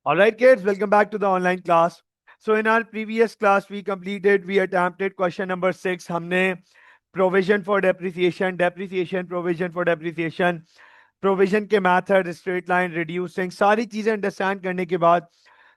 All right, kids, welcome back to the online class. So in our previous class, we attempted question number 6. हमने provision for depreciation, provision for depreciation, provision के method, straight line, reducing, सारी चीजें understand करने के बाद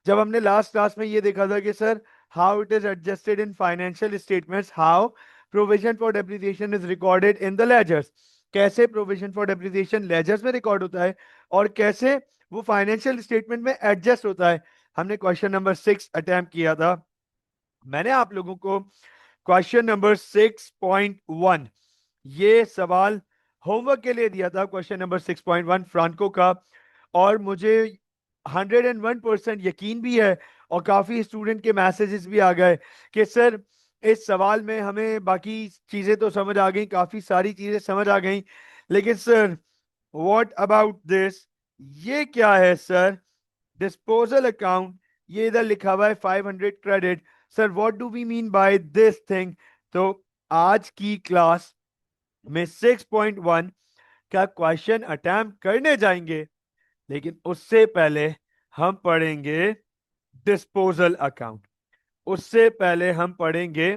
जब हमने last class में ये देखा था कि sir how it is adjusted in financial statements, how provision for depreciation is recorded in the ledgers, कैसे provision for depreciation ledgers में record होता है और कैसे वो फाइनेंशियल स्टेटमेंट में एडजस्ट होता है। हमने क्वेश्चन नंबर 6 अटेम्प्ट किया था। मैंने आप लोगों को क्वेश्चन नंबर 6.1 ये सवाल होमवर्क के लिए दिया था, क्वेश्चन नंबर 6.1 फ्रांको का, और मुझे 101% यकीन भी है और काफी स्टूडेंट के मैसेजेस भी आ गए कि सर इस सवाल में हमें बाकी चीजें तो समझ आ गई, काफी सारी चीजें समझ आ गई, लेकिन सर व्हाट अबाउट दिस, ये क्या है सर? डिस्पोजल अकाउंट, ये इधर लिखा हुआ है 500 credit. Sir what do we mean by this thing? तो आज की क्लास में 6.1 का क्वेश्चन अटेम्प्ट करने जाएंगे, लेकिन उससे पहले हम पढ़ेंगे डिस्पोजल अकाउंट। उससे पहले हम पढ़ेंगे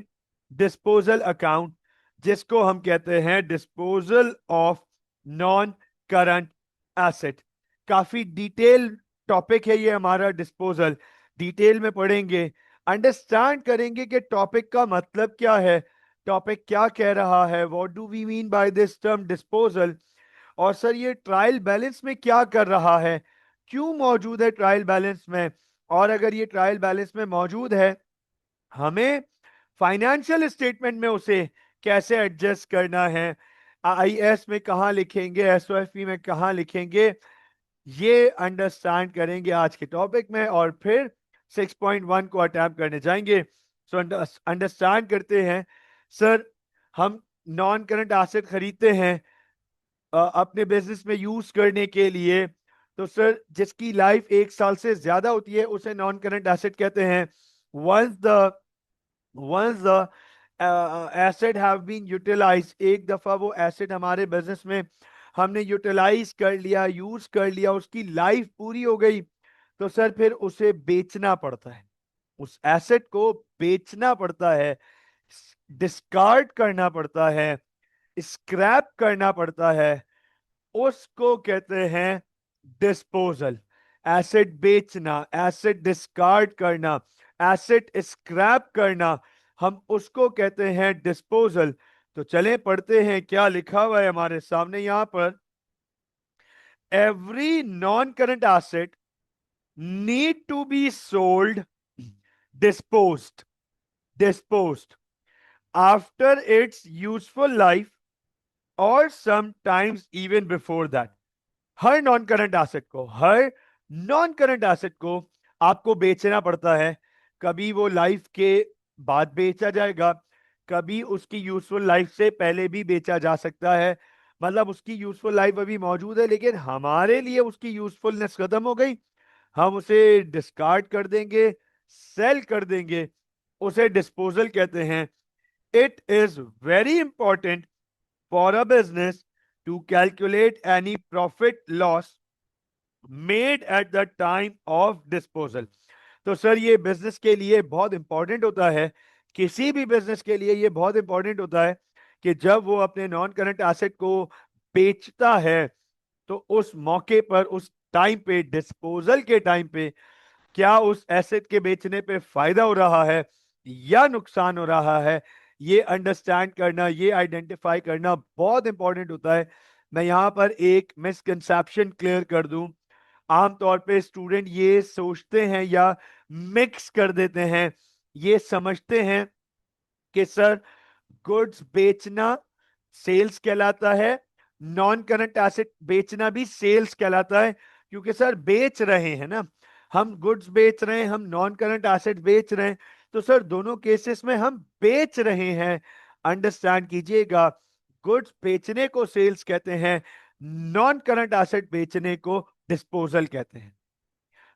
डिस्पोजल अकाउंट, जिसको हम कहते हैं disposal of non current asset. काफी डिटेल टॉपिक है ये हमारा डिस्पोजल, डिटेल में पढ़ेंगे, अंडरस्टैंड करेंगे कि टॉपिक का मतलब क्या है, टॉपिक क्या कह रहा है, what do we mean by this term disposal, और सर ये ट्रायल बैलेंस में क्या कर रहा है, क्यों मौजूद है ट्रायल बैलेंस में, और अगर ये ट्रायल बैलेंस में मौजूद है हमें फाइनेंशियल स्टेटमेंट में उसे कैसे एडजस्ट करना है, आईएएस में कहां लिखेंगे, एसओएफपी में कहां लिखेंगे, ये अंडरस्टैंड करेंगे आज के टॉपिक में, और फिर 6.1 को अटैम्प्ट करने जाएंगे। सो अंडरस्टैंड करते हैं। सर हम नॉन करंट एसेट खरीदते हैं अपने बिजनेस में यूज करने के लिए, तो सर जिसकी लाइफ 1 साल से ज्यादा होती है उसे नॉन करंट एसेट कहते हैं। Once the asset have been utilize, एक दफा वो एसेट हमारे बिजनेस में हमने यूटिलाइज कर लिया, यूज कर लिया, उसकी लाइफ पूरी हो गई, तो सर फिर उसे बेचना पड़ता है, उस एसेट को बेचना पड़ता है, डिस्कार्ड करना पड़ता है, स्क्रैप करना पड़ता है, उसको कहते हैं डिस्पोजल। एसेट बेचना, एसेट डिस्कार्ड करना, एसेट स्क्रैप करना, हम उसको कहते हैं डिस्पोजल। तो चलें पढ़ते हैं क्या लिखा हुआ है हमारे सामने यहां पर। Every non current asset need to be sold, disposed, disposed after its useful life और समटाइम्स इवन बिफोर दैट। हर नॉन करंट एसेट को, हर नॉन करंट एसेट को आपको बेचना पड़ता है। कभी वो लाइफ के बाद बेचा जाएगा, कभी उसकी यूजफुल लाइफ से पहले भी बेचा जा सकता है, मतलब उसकी यूजफुल लाइफ अभी मौजूद है लेकिन हमारे लिए उसकी यूजफुलनेस खत्म हो गई, हम उसे डिस्कार्ड कर देंगे, सेल कर देंगे, उसे डिस्पोजल कहते हैं। It is very important for a business to calculate any profit loss made at the time of disposal। तो सर ये बिजनेस के लिए बहुत इंपॉर्टेंट होता है, किसी भी बिजनेस के लिए ये बहुत इंपॉर्टेंट होता है कि जब वो अपने नॉन करंट एसेट को बेचता है तो उस मौके पर, उस टाइम पे, डिस्पोजल के टाइम पे, क्या उस एसेट के बेचने पे फायदा हो रहा है या नुकसान हो रहा है, ये अंडरस्टैंड करना, ये आइडेंटिफाई करना बहुत इंपॉर्टेंट होता है। मैं यहां पर एक मिसकंसेप्शन क्लियर कर दूं। आमतौर पे स्टूडेंट ये सोचते हैं या मिक्स कर देते हैं, ये समझते हैं कि सर गुड्स बेचना सेल्स कहलाता है, नॉन करंट एसेट बेचना भी सेल्स कहलाता है, क्योंकि सर बेच रहे हैं ना, हम गुड्स बेच रहे हैं, हम नॉन करंट एसेट बेच रहे हैं, तो सर दोनों केसेस में हम बेच रहे हैं। अंडरस्टैंड कीजिएगा, गुड्स बेचने को सेल्स कहते हैं, नॉन करंट एसेट बेचने को डिस्पोजल कहते हैं,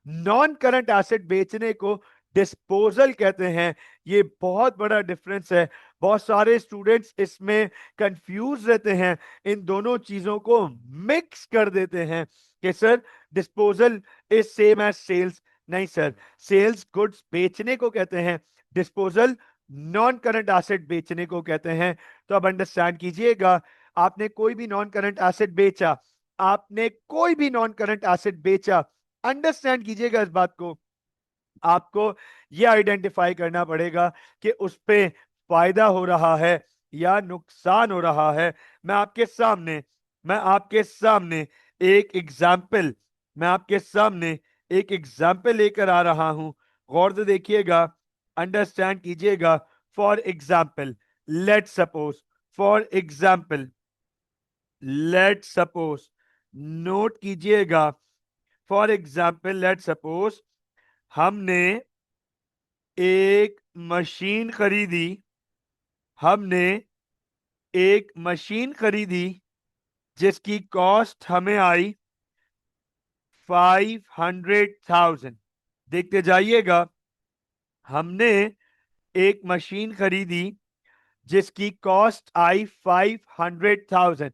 नॉन करंट एसेट बेचने को डिस्पोजल कहते हैं। ये बहुत बड़ा डिफरेंस है, बहुत सारे स्टूडेंट्स इसमें कंफ्यूज रहते हैं, इन दोनों चीजों को मिक्स कर देते हैं कि sir disposal is same as sales, नहीं सर, सेल्स गुड्स बेचने को कहते हैं, डिस्पोजल नॉन करंट एसेट बेचने को कहते हैं। तो अब अंडरस्टैंड कीजिएगा, आपने कोई भी नॉन करंट एसेट बेचा, आपने कोई भी नॉन करंट एसेट बेचा, अंडरस्टैंड कीजिएगा इस बात को, आपको यह आइडेंटिफाई करना पड़ेगा कि उस पे फायदा हो रहा है या नुकसान हो रहा है। मैं आपके सामने मैं आपके सामने एक एग्जाम्पल मैं आपके सामने एक एग्जाम्पल लेकर आ रहा हूं, गौर से देखिएगा, अंडरस्टैंड कीजिएगा। For example, let suppose, for example, let suppose, note कीजिएगा, फॉर एग्जाम्पल लेट सपोज हमने एक मशीन खरीदी, हमने एक मशीन खरीदी जिसकी कॉस्ट हमें आई 500,000। देखते जाइएगा, हमने एक मशीन खरीदी जिसकी कॉस्ट आई 500,000।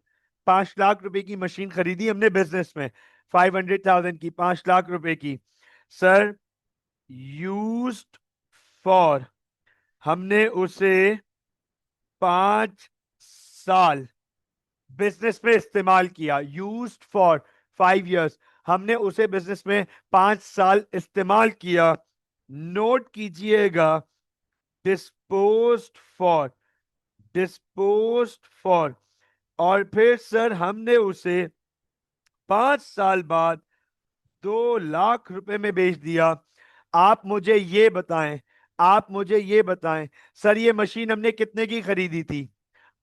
5 लाख रुपए की मशीन खरीदी हमने बिजनेस में, 500,000 की, 5 लाख रुपए की। सर, यूज्ड फॉर, हमने उसे 5 साल बिजनेस में इस्तेमाल किया, यूज्ड फॉर 5 years, हमने उसे बिजनेस में 5 साल इस्तेमाल किया। नोट कीजिएगा, डिस्पोज्ड फॉर, डिस्पोज्ड फॉर, और फिर सर हमने उसे 5 साल बाद 2 लाख रुपए में बेच दिया। आप मुझे ये बताएं, आप मुझे ये बताएं, सर ये मशीन हमने कितने की खरीदी थी?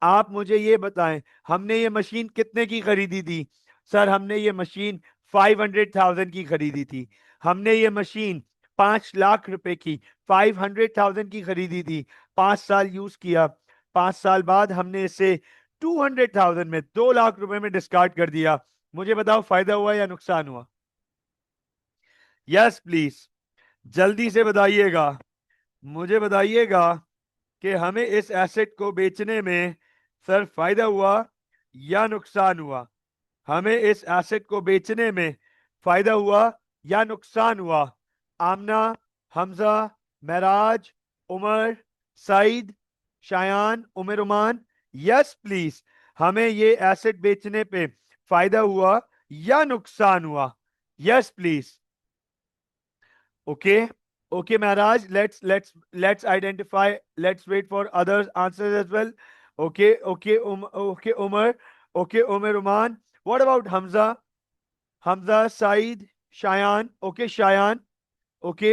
आप मुझे ये बताएं, हमने ये मशीन कितने की खरीदी थी? सर हमने ये मशीन 500,000 की खरीदी थी। हमने ये मशीन 5 लाख रुपए की, 500,000 की खरीदी थी, 5 साल यूज किया, 5 साल बाद हमने इसे 200,000 में, 2 लाख रुपए में डिस्कार्ड कर दिया। मुझे बताओ, फायदा हुआ या नुकसान हुआ? यस प्लीज, जल्दी से बताइएगा, मुझे बताइएगा कि हमें इस एसेट को बेचने में सर फायदा हुआ या नुकसान हुआ? हमें इस एसेट को बेचने में फायदा हुआ या नुकसान हुआ? आमना, हमजा, महराज, उमर, सईद, शायान, उमर उमान, यस प्लीज, हमें ये एसेट बेचने पे फायदा हुआ या नुकसान हुआ? Yes please. Okay, okay, Maharaj. Let's identify. Let's wait for others' answers as well. Okay, okay, okay, Umar. Okay, Umar Uman. What about Hamza? Hamza, Saeed, Shayan. Okay, Shayan. Okay.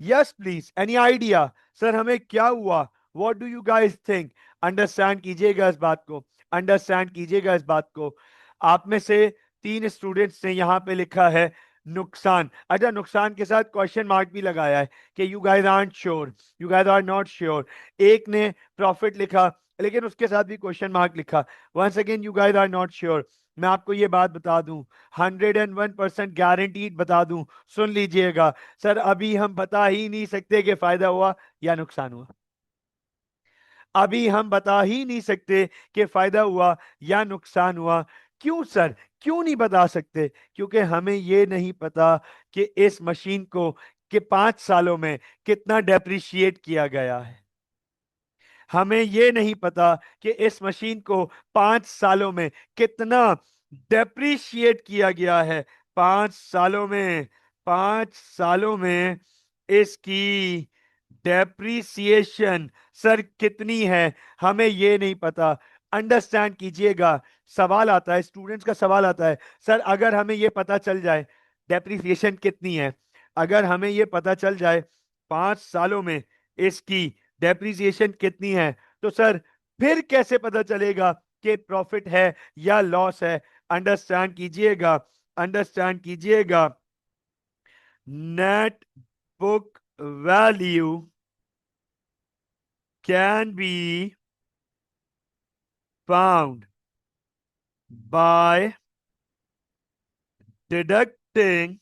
Yes, please. Any idea? Sir हमें क्या हुआ? What do you guys think? Understand कीजिएगा इस बात को, understand कीजिएगा इस बात को। आप में से 3 स्टूडेंट्स ने यहाँ पे लिखा है नुकसान। अच्छा, नुकसान के साथ क्वेश्चन मार्क भी लगाया है कि you guys aren't sure, you guys are not sure. एक ने प्रॉफिट लिखा, लेकिन उसके साथ भी क्वेश्चन मार्क लिखा। Once again, you guys are not sure. मैं आपको ये बात बता दूं, 101% गारंटीड बता दूं, सुन लीजिएगा। सर अभी हम बता ही नहीं सकते कि फायदा हुआ या नुकसान हुआ। अभी हम बता ही नहीं सकते कि फायदा हुआ या नुकसान हुआ। क्यों सर, क्यों नहीं बता सकते? क्योंकि हमें ये नहीं पता कि इस मशीन को कि 5 सालों में कितना डेप्रिशिएट किया गया है। हमें ये नहीं पता कि इस मशीन को 5 सालों में कितना डेप्रिशिएट किया गया है। 5 सालों में, 5 सालों में इसकी डेप्रिसिएशन सर कितनी है, हमें ये नहीं पता। अंडरस्टैंड कीजिएगा, सवाल आता है, स्टूडेंट्स का सवाल आता है, सर अगर हमें ये पता चल जाए डेप्रिसिएशन कितनी है, अगर हमें ये पता चल जाए 5 सालों में इसकी डेप्रिसिएशन कितनी है, तो सर फिर कैसे पता चलेगा कि प्रॉफिट है या लॉस है? अंडरस्टैंड कीजिएगा, अंडरस्टैंड कीजिएगा। Net book value can be found by deducting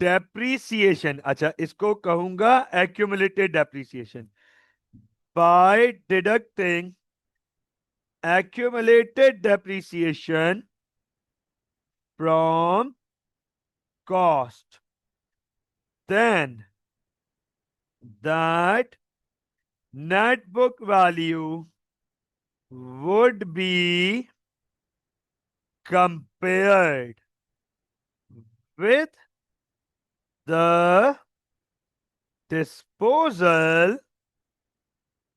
depreciation। अच्छा, इसको कहूंगा accumulated depreciation। by deducting accumulated depreciation from cost, then that net book value would be compared with the disposal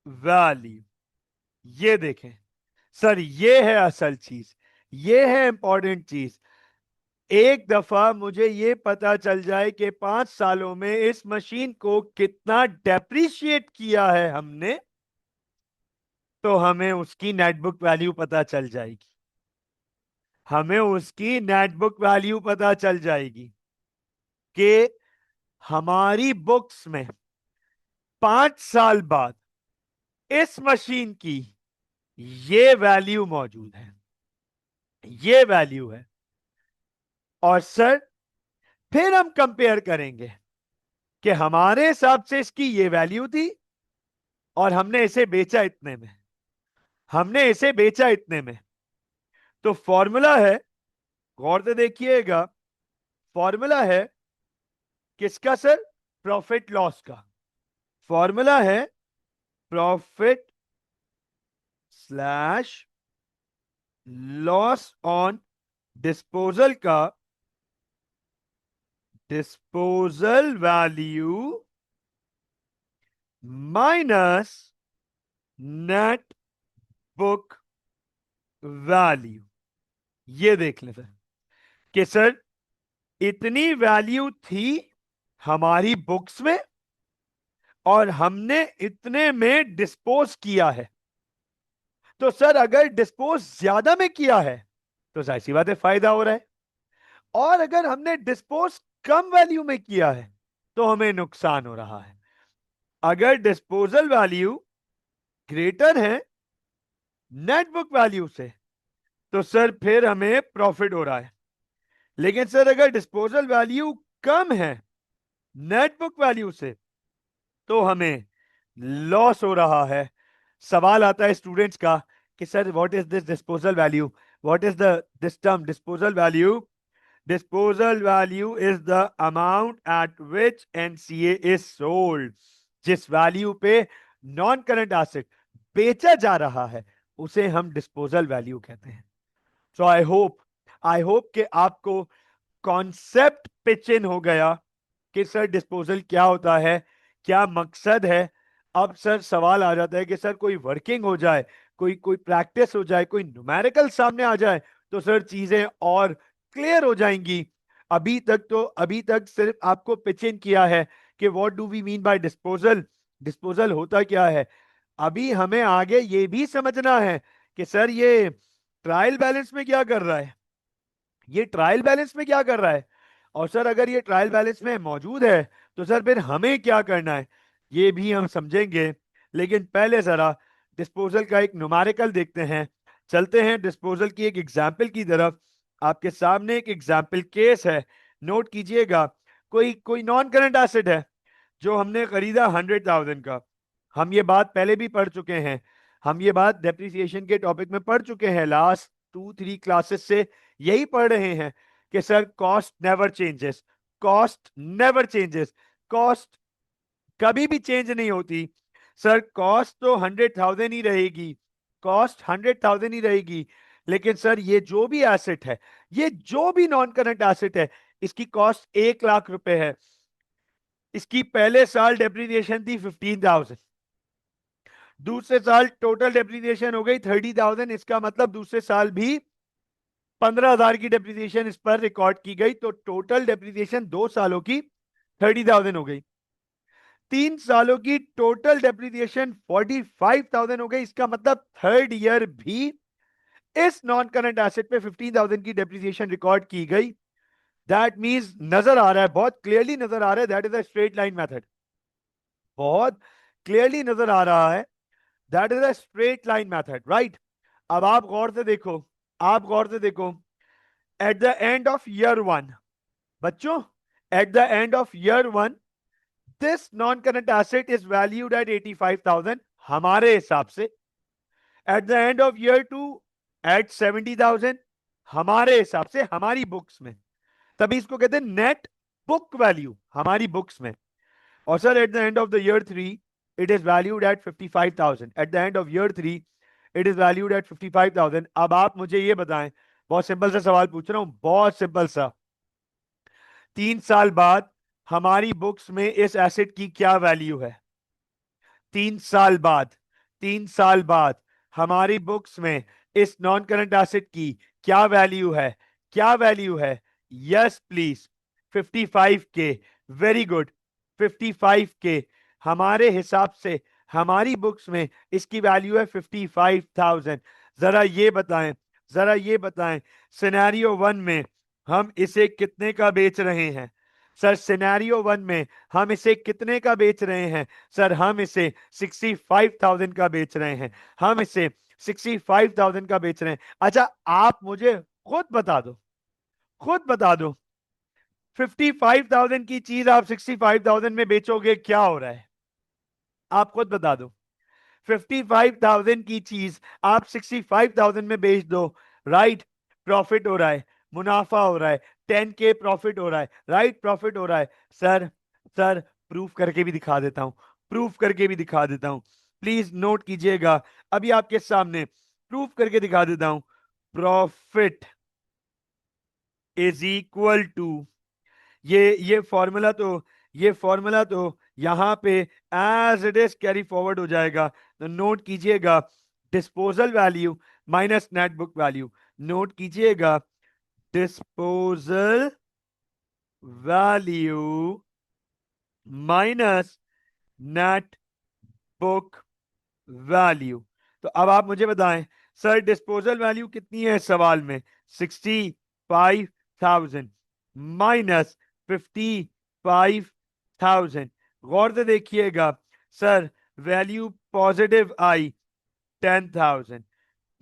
value. ये देखें sir, ये है असल चीज, ये है इंपॉर्टेंट चीज। एक दफा मुझे ये पता चल जाए कि 5 सालों में इस मशीन को कितना डेप्रिशिएट किया है हमने, तो हमें उसकी नेटबुक वैल्यू पता चल जाएगी। हमें उसकी नेटबुक वैल्यू पता चल जाएगी कि हमारी बुक्स में 5 साल बाद इस मशीन की ये वैल्यू मौजूद है, ये वैल्यू है। और सर फिर हम कंपेयर करेंगे कि हमारे हिसाब से इसकी ये वैल्यू थी और हमने इसे बेचा इतने में, हमने इसे बेचा इतने में। तो फॉर्मूला है, गौर से देखिएगा, फॉर्मूला है किसका सर? प्रॉफिट लॉस का। फॉर्मूला है profit slash loss on disposal का, disposal value minus net book value. ये देख लें सर कि सर इतनी वैल्यू थी हमारी बुक्स में और हमने इतने में डिस्पोज किया है। तो सर अगर डिस्पोज ज्यादा में किया है तो जाहिर सी बात है फायदा हो रहा है, और अगर हमने डिस्पोज कम वैल्यू में किया है तो हमें नुकसान हो रहा है। अगर डिस्पोजल वैल्यू ग्रेटर है नेट बुक वैल्यू से तो सर फिर हमें प्रॉफिट हो रहा है, लेकिन सर अगर डिस्पोजल वैल्यू कम है नेट बुक वैल्यू से तो हमें लॉस हो रहा है। सवाल आता है स्टूडेंट्स का कि sir what is this disposal value, what is the this term disposal value? Disposal value is the amount at which NCA is sold. जिस वैल्यू पे नॉन करंट एसेट बेचा जा रहा है उसे हम डिस्पोजल वैल्यू कहते हैं। सो आई होप कि आपको कॉन्सेप्ट पिच इन हो गया कि सर डिस्पोजल क्या होता है, क्या मकसद है। अब सर सवाल आ जाता है कि सर कोई वर्किंग हो जाए, कोई कोई प्रैक्टिस हो जाए, कोई न्यूमेरिकल सामने आ जाए तो सर चीजें और क्लियर हो जाएंगी। अभी तक सिर्फ आपको पिच इन किया है कि what do we mean by disposal, disposal होता क्या है। अभी हमें आगे ये भी समझना है कि सर ये ट्रायल बैलेंस में क्या कर रहा है, ये ट्रायल बैलेंस में क्या कर रहा है, और सर अगर ये ट्रायल बैलेंस में मौजूद है तो सर फिर हमें क्या करना है ये भी हम समझेंगे। लेकिन पहले जरा डिस्पोजल का एक न्यूमेरिकल देखते हैं। चलते हैं डिस्पोजल की एक एग्जाम्पल की तरफ। आपके सामने एक एग्जाम्पल केस है, नोट कीजिएगा। कोई कोई नॉन करंट एसेट है जो हमने खरीदा 100,000 का। हम ये बात पहले भी पढ़ चुके हैं, हम ये बात डेप्रिसिएशन के टॉपिक में पढ़ चुके हैं, लास्ट 2-3 क्लासेस से यही पढ़ रहे हैं कि sir cost never changes, cost never changes, cost कभी भी चेंज नहीं होती। सर कॉस्ट तो 100,000 ही रहेगी, कॉस्ट 100,000 ही रहेगी। लेकिन सर ये जो भी एसेट है, ये जो भी नॉन करंट एसेट है, इसकी कॉस्ट 1,00,000 रुपए है। इसकी पहले साल डेप्रिसिएशन थी 15,000, दूसरे साल टोटल डेप्रिसिएशन हो गई 30,000। इसका मतलब दूसरे साल भी 15,000 की डेप्रिसिएशन इस पर रिकॉर्ड की गई, तो टोटल डेप्रिसिएशन 2 सालों की 30,000 हो गई। 3 सालों की टोटल डेप्रिसिएशन 45,000 हो गई। इसका मतलब थर्ड ईयर भी इस नॉन करंट एसेट पे 15,000 की डेप्रिसिएशन रिकॉर्ड की गई। दैट मींस नजर आ रहा है, बहुत क्लियरली नजर आ रहा है, that is a straight line method. बहुत क्लियरली नजर आ रहा है, that is a straight line method, right. अब आप गौर से देखो, आप गौर से देखो, at the end of year 1, बच्चों, at the end of year 1 this non current asset is valued at 85,000 हमारे हिसाब से। At the end of year 2 at 70,000 हमारे हिसाब से, हमारी बुक्स में। तभी इसको कहते हैं नेट बुक वैल्यू हमारी बुक्स में। और sir eight the end of the year 3 it is valued eight 55,000। Eight the end of year 3 it is valued eight 55,000। अब आप मुझे ये बताएं, बहुत सिंपल सा सवाल पूछ रहा हूं, बहुत सिंपल सा। 3 साल बाद हमारी बुक्स में इस एसेट की क्या वैल्यू है? 3 साल बाद, 3 साल बाद हमारी बुक्स में इस नॉन करंट एसेट की क्या वैल्यू है? क्या वैल्यू है? Yes please. 55K। Very good. 55K। हमारे हिसाब से हमारी बुक्स में इसकी वैल्यू है 55,000। जरा ये बताएं, जरा ये बताएं, सिनेरियो 1 में हम इसे कितने का बेच रहे हैं? सर सिनेरियो 1 में हम इसे कितने का बेच रहे हैं? सर हम इसे 65,000 का बेच रहे हैं। हम इसे 65,000 का बेच रहे हैं। अच्छा आप मुझे खुद बता दो, खुद बता दो, 55,000 की चीज आप 65,000 में बेचोगे, क्या हो रहा है? आप खुद बता दो। 55,000 की चीज आप 65,000 में बेच दो, राइट? प्रॉफिट हो रहा है, मुनाफा हो रहा है, 10K प्रॉफिट हो रहा है, राइट? प्रॉफिट हो रहा है। सर, सर प्रूफ करके भी दिखा देता हूं, प्रूफ करके भी दिखा देता हूं, प्लीज नोट कीजिएगा, अभी आपके सामने प्रूफ करके दिखा देता हूं। प्रॉफिट इज इक्वल टू, ये फॉर्मूला तो, ये फॉर्मूला तो यहां पे as it is carry forward हो जाएगा। तो नोट कीजिएगा, disposal value minus net book value. Note कीजिएगा, disposal value minus net book value. तो अब आप मुझे बताएं, सर डिस्पोजल वैल्यू कितनी है सवाल में? 65,000 माइनस 55,000। गौर से देखिएगा सर, वैल्यू पॉजिटिव आई 10,000,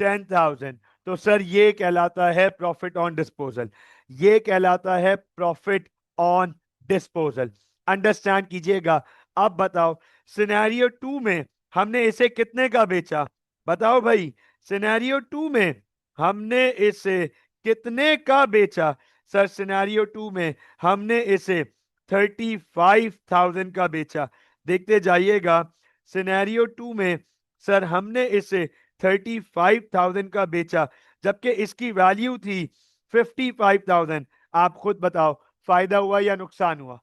10,000। तो सर ये कहलाता है प्रॉफिट ऑन डिस्पोजल, ये कहलाता है प्रॉफिट ऑन डिस्पोजल। अंडरस्टैंड कीजिएगा। अब बताओ सिनेरियो 2 में हमने इसे कितने का बेचा? बताओ भाई, सिनेरियो 2 में हमने इसे कितने का बेचा? सर सिनेरियो 2 में हमने इसे 35,000 का बेचा। देखते जाइएगा, सिनेरियो 2 में सर हमने इसे 35,000 का बेचा, जबकि इसकी वैल्यू थी 55,000। आप खुद बताओ, फायदा हुआ या नुकसान हुआ?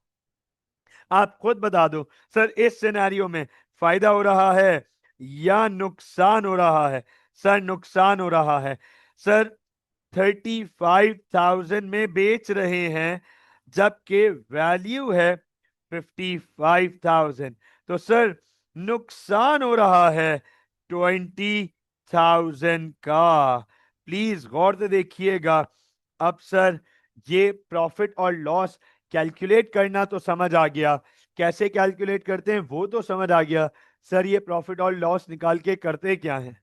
आप खुद बता दो। सर इस सिनेरियो में फायदा हो रहा है या नुकसान हो रहा है? सर नुकसान हो रहा है। सर 35,000 में बेच रहे हैं, जबकि वैल्यू है 55,000। तो सर नुकसान हो रहा है 20,000 का। प्लीज गौर से देखिएगा। अब सर ये प्रॉफिट और लॉस कैलकुलेट करना तो समझ आ गया, कैसे कैलकुलेट करते हैं वो तो समझ आ गया। सर ये प्रॉफिट और लॉस निकाल के करते क्या हैं?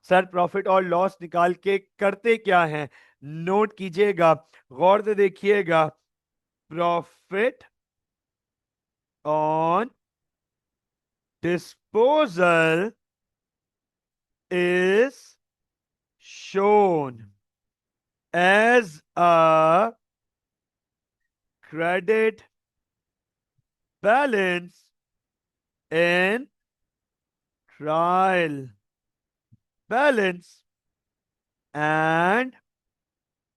सर प्रॉफिट और लॉस निकाल के करते क्या हैं? नोट कीजिएगा, गौर से देखिएगा। Profit on disposal is shown as a credit balance in trial balance and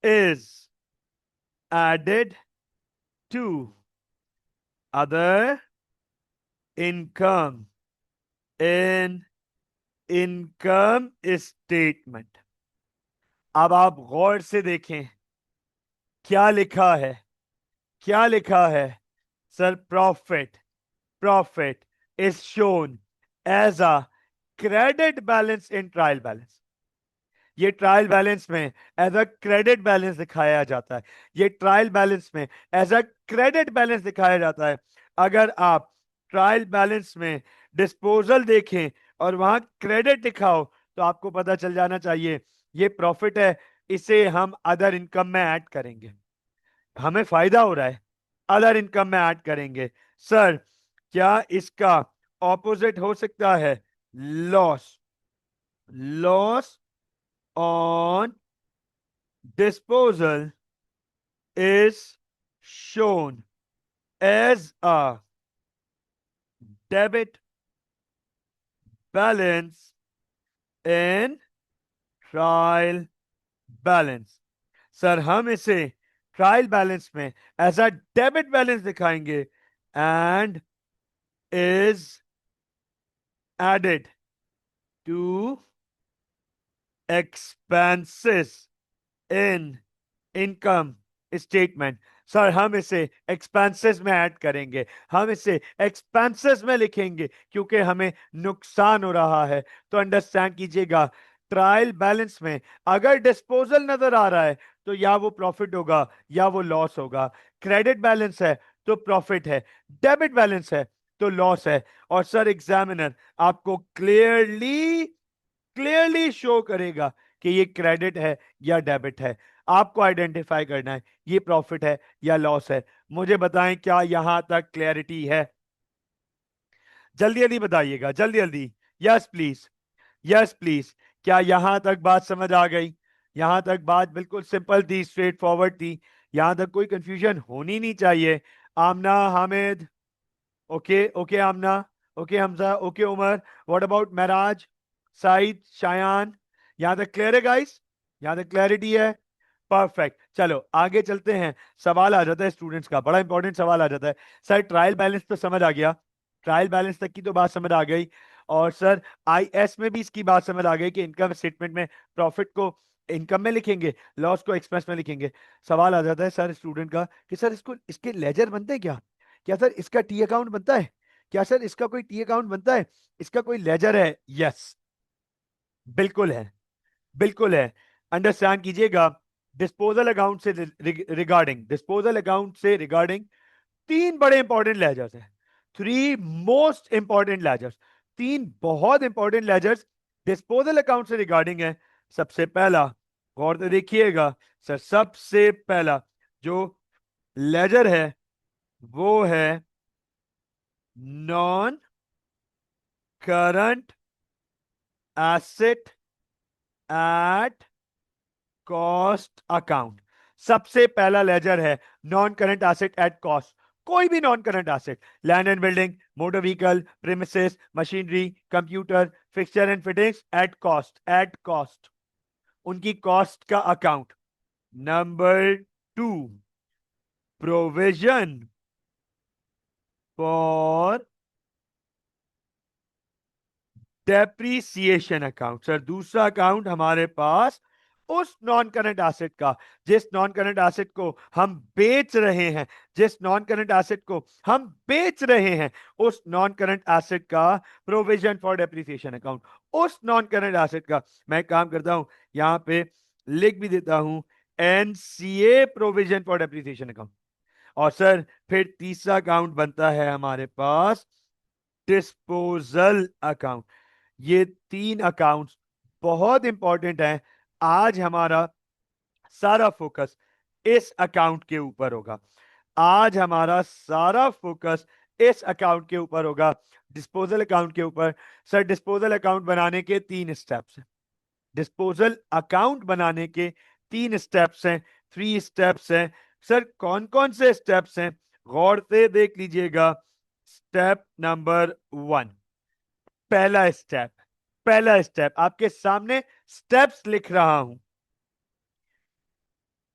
is added to other income in income statement। अब आप गौर से देखें क्या लिखा है, क्या लिखा है? Sir profit, profit is shown as a credit balance in trial balance. ये ट्रायल बैलेंस में एज अ क्रेडिट बैलेंस दिखाया जाता है, ये ट्रायल बैलेंस में एज अ क्रेडिट बैलेंस दिखाया जाता है। अगर आप ट्रायल बैलेंस में डिस्पोजल देखें और वहां क्रेडिट दिखाओ तो आपको पता चल जाना चाहिए ये प्रॉफिट है, इसे हम अदर इनकम में ऐड करेंगे, हमें फायदा हो रहा है, अदर इनकम में ऐड करेंगे। सर क्या इसका ऑपोजिट हो सकता है? Loss, loss on disposal is shown as a debit balance in trial balance. Sir हम इसे ट्रायल बैलेंस में एज अ डेबिट बैलेंस दिखाएंगे and is added to expenses in income statement. Sir हम इसे एक्सपेंसेस में ऐड करेंगे, हम इसे एक्सपेंसेस में लिखेंगे क्योंकि हमें नुकसान हो रहा है। तो अंडरस्टैंड कीजिएगा, ट्रायल बैलेंस में अगर डिस्पोजल नजर आ रहा है तो या वो प्रॉफिट होगा या वो लॉस होगा। क्रेडिट बैलेंस है तो प्रॉफिट है, डेबिट बैलेंस है तो लॉस है। और सर एग्जामिनर आपको क्लियरली क्लियरली शो करेगा कि ये क्रेडिट है या डेबिट है। आपको आइडेंटिफाई करना है ये प्रॉफिट है या लॉस है। मुझे बताएं क्या यहां तक क्लैरिटी है? जल्दी जल्दी बताइएगा, जल्दी जल्दी। Yes please, yes please. क्या यहां तक बात समझ आ गई? यहां तक बात बिल्कुल सिंपल थी, स्ट्रेट फॉरवर्ड थी। यहां तक कोई कंफ्यूजन होनी नहीं चाहिए। Aamna, Hamid, okay okay Aamna, okay Hamza, okay Umar, what about Mehraj, Sayed, Shayan? यहां तक क्लियर है गाइस? यहां तक क्लैरिटी है? परफेक्ट। चलो आगे चलते हैं। सवाल आ जाता है स्टूडेंट्स का, बड़ा इंपॉर्टेंट सवाल आ जाता है। सर ट्रायल बैलेंस तो समझ आ गया, ट्रायल बैलेंस तक की तो बात समझ आ गई। और सर आईएस में भी इसकी बात समझ आ गई कि इनकम स्टेटमेंट में प्रॉफिट को इनकम में लिखेंगे, लॉस को एक्सपेंस में लिखेंगे। सवाल आ जाता है सर स्टूडेंट का कि सर इसको इसके लेजर बनते हैं क्या? क्या सर इसका टी अकाउंट बनता है? क्या सर इसका कोई टी अकाउंट बनता है? इसका कोई लेजर है? यस, बिल्कुल है, बिल्कुल है। अंडरस्टैंड कीजिएगा, डिस्पोजल अकाउंट से रिगार्डिंग, डिस्पोजल अकाउंट से रिगार्डिंग तीन बड़े इंपॉर्टेंट लेजर्स हैं। थ्री मोस्ट इंपॉर्टेंट लेजर्स, तीन बहुत इंपॉर्टेंट लेजर्स डिस्पोजल अकाउंट से रिगार्डिंग है। सबसे पहला, गौर से देखिएगा सर, सबसे पहला जो लेजर है वो है non current asset at cost account. सबसे पहला लेजर है non current asset at cost. कोई भी non current asset, land and building, motor vehicle, premises, machinery, computer, fixture and fittings, at cost, at cost, उनकी cost का account. Number two, provision for depreciation account. Sir दूसरा account हमारे पास उस non current asset का जिस non current asset को हम बेच रहे हैं, जिस नॉन करंट एसेट को हम बेच रहे हैं, उस नॉन करंट एसेट का प्रोविजन फॉर डेप्रीसिएशन अकाउंट। उस नॉन करंट एसेट का मैं काम करता हूं, यहां पे लिख भी देता हूं, NCA provision for depreciation account. और सर फिर तीसरा अकाउंट बनता है हमारे पास डिस्पोजल अकाउंट। ये तीन अकाउंट्स बहुत इंपॉर्टेंट हैं। आज हमारा सारा फोकस इस अकाउंट के ऊपर होगा, आज हमारा सारा फोकस इस अकाउंट के ऊपर होगा, डिस्पोजल अकाउंट के ऊपर। सर डिस्पोजल अकाउंट बनाने के तीन स्टेप्स हैं, डिस्पोजल अकाउंट बनाने के तीन स्टेप्स हैं, थ्री स्टेप्स हैं। सर कौन कौन से स्टेप्स हैं? गौर से देख लीजिएगा। स्टेप नंबर वन, पहला स्टेप, पहला स्टेप आपके सामने स्टेप्स लिख रहा हूं।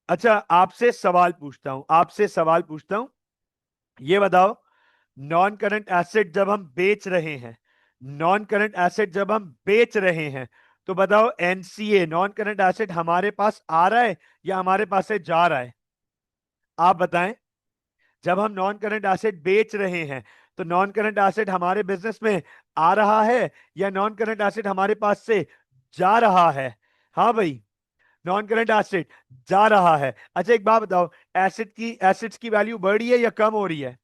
अच्छा आपसे सवाल पूछता हूं, आपसे सवाल पूछता हूं, ये बताओ, नॉन करंट एसेट जब हम बेच रहे हैं, नॉन करंट एसेट जब हम बेच रहे हैं, तो बताओ एनसीए नॉन करंट एसेट हमारे पास आ रहा है या हमारे पास से जा रहा है? आप बताएं। जब हम नॉन करंट एसेट बेच रहे हैं तो नॉन करंट एसेट हमारे बिजनेस में आ रहा है या नॉन करंट एसेट हमारे पास से जा रहा है? हाँ भाई, नॉन करंट एसेट जा रहा है। अच्छा एक बात बताओ, एसेट्स की वैल्यू बढ़ रही है या कम हो रही है?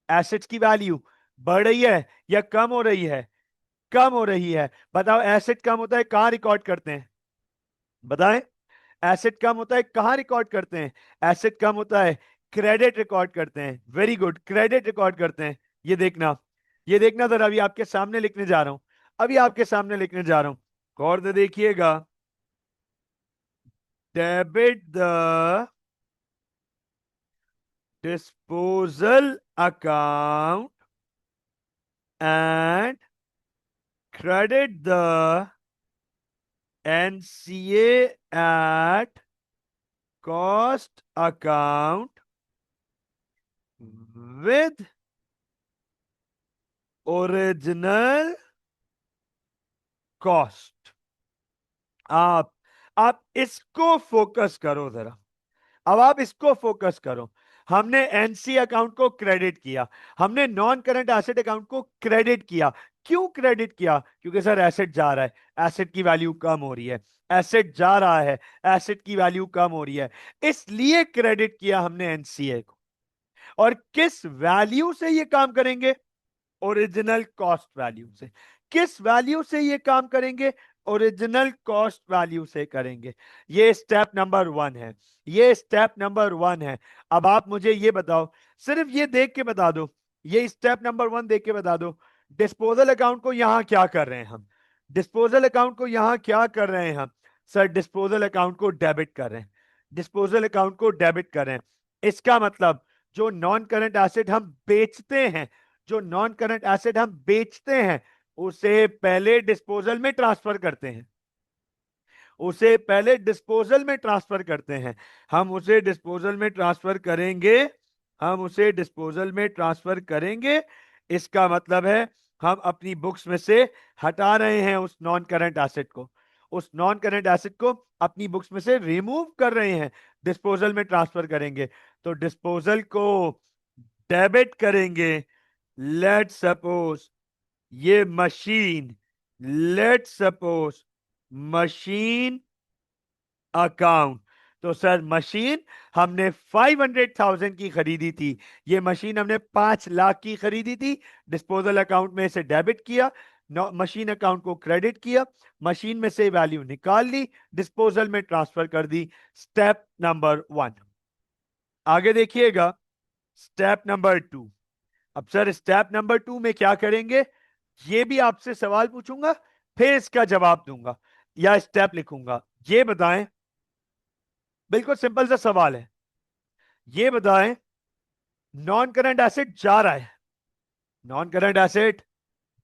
एसेट्स की वैल्यू बढ़ रही है या कम हो रही है? कम हो रही है। बताओ एसेट कम होता है कहां रिकॉर्ड करते हैं? बताएं, एसेट कम होता है कहां रिकॉर्ड करते हैं? एसेट कम होता है क्रेडिट रिकॉर्ड करते हैं। वेरी गुड, क्रेडिट रिकॉर्ड करते हैं। ये देखना, ये देखना सर, अभी आपके सामने लिखने जा रहा हूं, अभी आपके सामने लिखने जा रहा हूं, गौर से देखिएगा। Debit the disposal account and credit the NCA at cost account with original cost। आप इसको फोकस करो जरा। अब आप इसको फोकस करो। हमने एनसी अकाउंट को क्रेडिट किया, हमने नॉन करंट एसेट अकाउंट को क्रेडिट किया। क्यों क्रेडिट किया? क्योंकि सर एसेट जा रहा है, एसेट की वैल्यू कम हो रही है। एसेट जा रहा है, एसेट की वैल्यू कम हो रही है, इसलिए क्रेडिट किया हमने एनसीए को। और किस वैल्यू से ये काम करेंगे? ओरिजिनल कॉस्ट वैल्यू से। किस वैल्यू से ये काम करेंगे? ओरिजिनल कॉस्ट वैल्यू से करेंगे। ये स्टेप नंबर 1 है, ये स्टेप नंबर 1 है। अब आप मुझे ये बताओ, सिर्फ ये देख के बता दो, ये स्टेप नंबर 1 देख के बता दो, डिस्पोजल अकाउंट को यहां क्या कर रहे हैं हम? डिस्पोजल अकाउंट को यहां क्या कर रहे हैं हम? सर डिस्पोजल अकाउंट को डेबिट कर रहे हैं, डिस्पोजल अकाउंट को डेबिट कर रहे हैं। इसका मतलब जो नॉन करंट एसेट हम बेचते हैं, जो नॉन करंट एसेट हम बेचते हैं, उसे पहले डिस्पोजल में ट्रांसफर करते हैं, उसे पहले डिस्पोजल में ट्रांसफर करते हैं। हम उसे डिस्पोजल में ट्रांसफर करेंगे, हम उसे डिस्पोजल में ट्रांसफर करेंगे। इसका मतलब है हम अपनी बुक्स में से हटा रहे हैं उस नॉन करंट एसेट को, उस नॉन करंट एसेट को अपनी बुक्स में से रिमूव कर रहे हैं, डिस्पोजल में ट्रांसफर करेंगे। तो डिस्पोजल को डेबिट करेंगे। लेट सपोज ये machine, let suppose machine account. तो सर मशीन हमने 500,000 की खरीदी थी, ये मशीन हमने 5 लाख की खरीदी थी। डिस्पोजल अकाउंट में से डेबिट किया, मशीन अकाउंट को क्रेडिट किया, मशीन में से वैल्यू निकाल ली, डिस्पोजल में ट्रांसफर कर दी। Step number 1। आगे देखिएगा, स्टेप नंबर 2। अब सर स्टेप नंबर 2 में क्या करेंगे? ये भी आपसे सवाल पूछूंगा, फिर इसका जवाब दूंगा या स्टेप लिखूंगा। ये बताएं, बिल्कुल सिंपल सा सवाल है, ये बताएं, नॉन करंट एसेट जा रहा है, नॉन करंट एसेट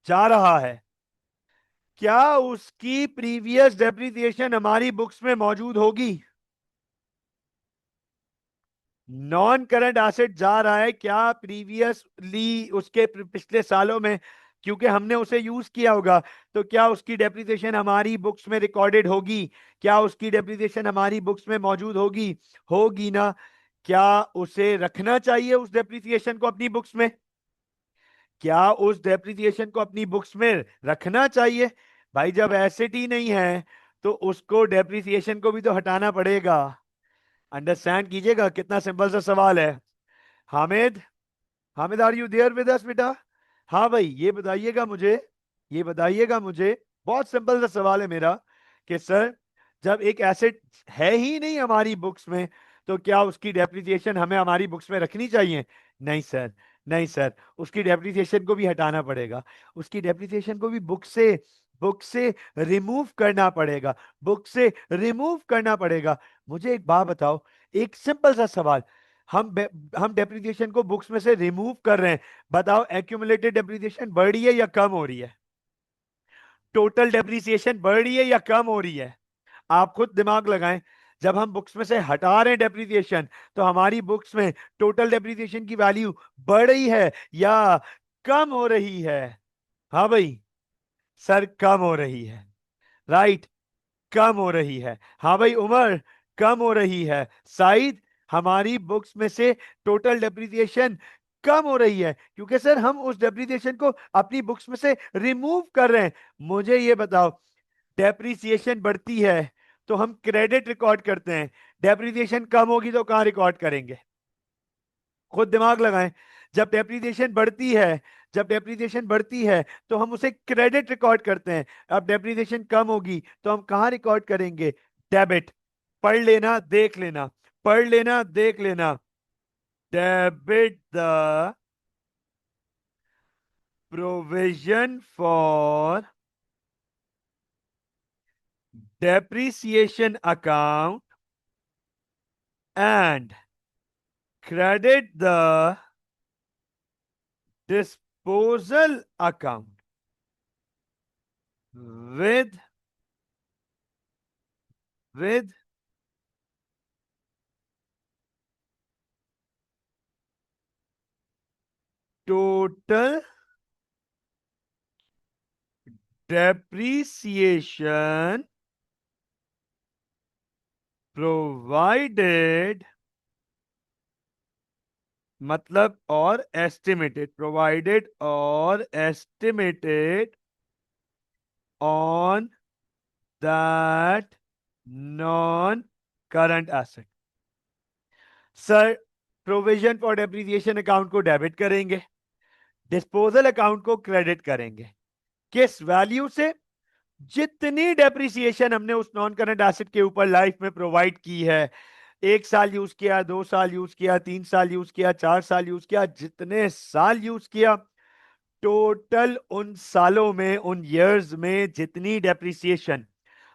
जा रहा है, क्या उसकी प्रीवियस डेप्रिसिएशन हमारी बुक्स में मौजूद होगी? नॉन करंट एसेट जा रहा है, क्या प्रीवियसली उसके पिछले सालों में, क्योंकि हमने उसे यूज किया होगा, तो क्या उसकी डेप्रिसिएशन हमारी बुक्स में रिकॉर्डेड होगी? क्या उसकी डेप्रिसिएशन हमारी बुक्स में मौजूद होगी? होगी ना? क्या उसे रखना चाहिए उस डेप्रिसिएशन को अपनी बुक्स में? क्या उस डेप्रिसिएशन को अपनी बुक्स में रखना चाहिए? भाई जब एसेट ही नहीं है तो उसको डेप्रिसिएशन को भी तो हटाना पड़ेगा। अंडरस्टैंड कीजिएगा कितना सिंपल सा सवाल है। Hamid, Hamid are you there with us बेटा? हाँ भाई, ये बताइएगा मुझे, ये बताइएगा मुझे, बहुत सिंपल सा सवाल है मेरा कि सर जब एक एसेट है ही नहीं हमारी बुक्स में, तो क्या उसकी डेप्रिसिएशन हमें हमारी बुक्स में रखनी चाहिए? नहीं सर, नहीं सर, उसकी डेप्रिसिएशन को भी हटाना पड़ेगा, उसकी डेप्रिसिएशन को भी बुक से रिमूव करना पड़ेगा, बुक से रिमूव करना पड़ेगा। मुझे एक बात बताओ, एक सिंपल सा सवाल, हम डेप्रिसिएशन को बुक्स में से रिमूव कर रहे हैं, बताओ एक्यूमुलेटेड डेप्रिसिएशन बढ़ रही है या कम हो रही है? टोटल डेप्रिसिएशन बढ़ रही है या कम हो रही है? आप खुद दिमाग लगाएं। जब हम बुक्स में से हटा रहे हैं डेप्रिसिएशन, तो हमारी बुक्स में टोटल डेप्रिसिएशन की वैल्यू बढ़ रही है या कम हो रही है? हाँ भाई, सर कम हो रही है, राइट, कम हो रही है। हाँ भाई उमर, कम हो रही है। साइद, हमारी बुक्स में से टोटल डेप्रिसिएशन कम हो रही है क्योंकि सर हम उस डेप्रिसिएशन को अपनी बुक्स में से रिमूव कर रहे हैं। मुझे ये बताओ, डेप्रिसिएशन बढ़ती है तो हम क्रेडिट रिकॉर्ड करते हैं, डेप्रिसिएशन कम होगी तो कहां रिकॉर्ड करेंगे? खुद दिमाग लगाएं। जब डेप्रिसिएशन बढ़ती है, जब डेप्रिसिएशन बढ़ती है तो हम उसे क्रेडिट रिकॉर्ड करते हैं। अब डेप्रिसिएशन कम होगी तो हम कहां रिकॉर्ड करेंगे? डेबिट। पढ़ लेना, देख लेना, पढ़ लेना, देख लेना। Debit the provision for depreciation account and credit the disposal account with total depreciation provided, मतलब और estimated on that non current asset. Sir, provision for depreciation account को डेबिट करेंगे, डिस्पोजल अकाउंट को क्रेडिट करेंगे। किस वैल्यू से? जितनी depreciation हमने उस नॉन करंट एसेट के ऊपर लाइफ में प्रोवाइड की है, 1 साल यूज किया, 2 साल यूज किया, 3 साल यूज किया, 4 साल यूज किया, जितने साल यूज किया, टोटल उन सालों में, उन इयर्स में जितनी डेप्रिसिएशन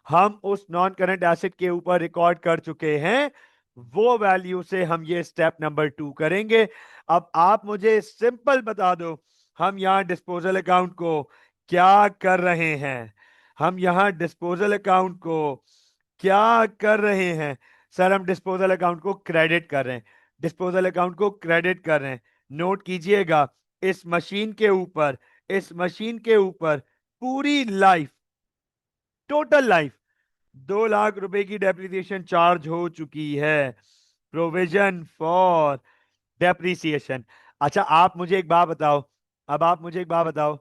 हम उस नॉन करंट एसेट के ऊपर रिकॉर्ड कर चुके हैं, वो वैल्यू से हम ये स्टेप नंबर 2 करेंगे। अब आप मुझे सिंपल बता दो, हम यहां डिस्पोजल अकाउंट को क्या कर रहे हैं? हम यहां डिस्पोजल अकाउंट को क्या कर रहे हैं? सर, हम डिस्पोजल अकाउंट को क्रेडिट कर रहे हैं, डिस्पोजल अकाउंट को क्रेडिट कर रहे हैं। नोट कीजिएगा, इस मशीन के ऊपर, इस मशीन के ऊपर पूरी लाइफ, टोटल लाइफ 2 लाख रुपए की डेप्रिसिएशन चार्ज हो चुकी है। Provision for depreciation. अच्छा, आप मुझे एक बात बताओ, अब आप मुझे एक बात बताओ,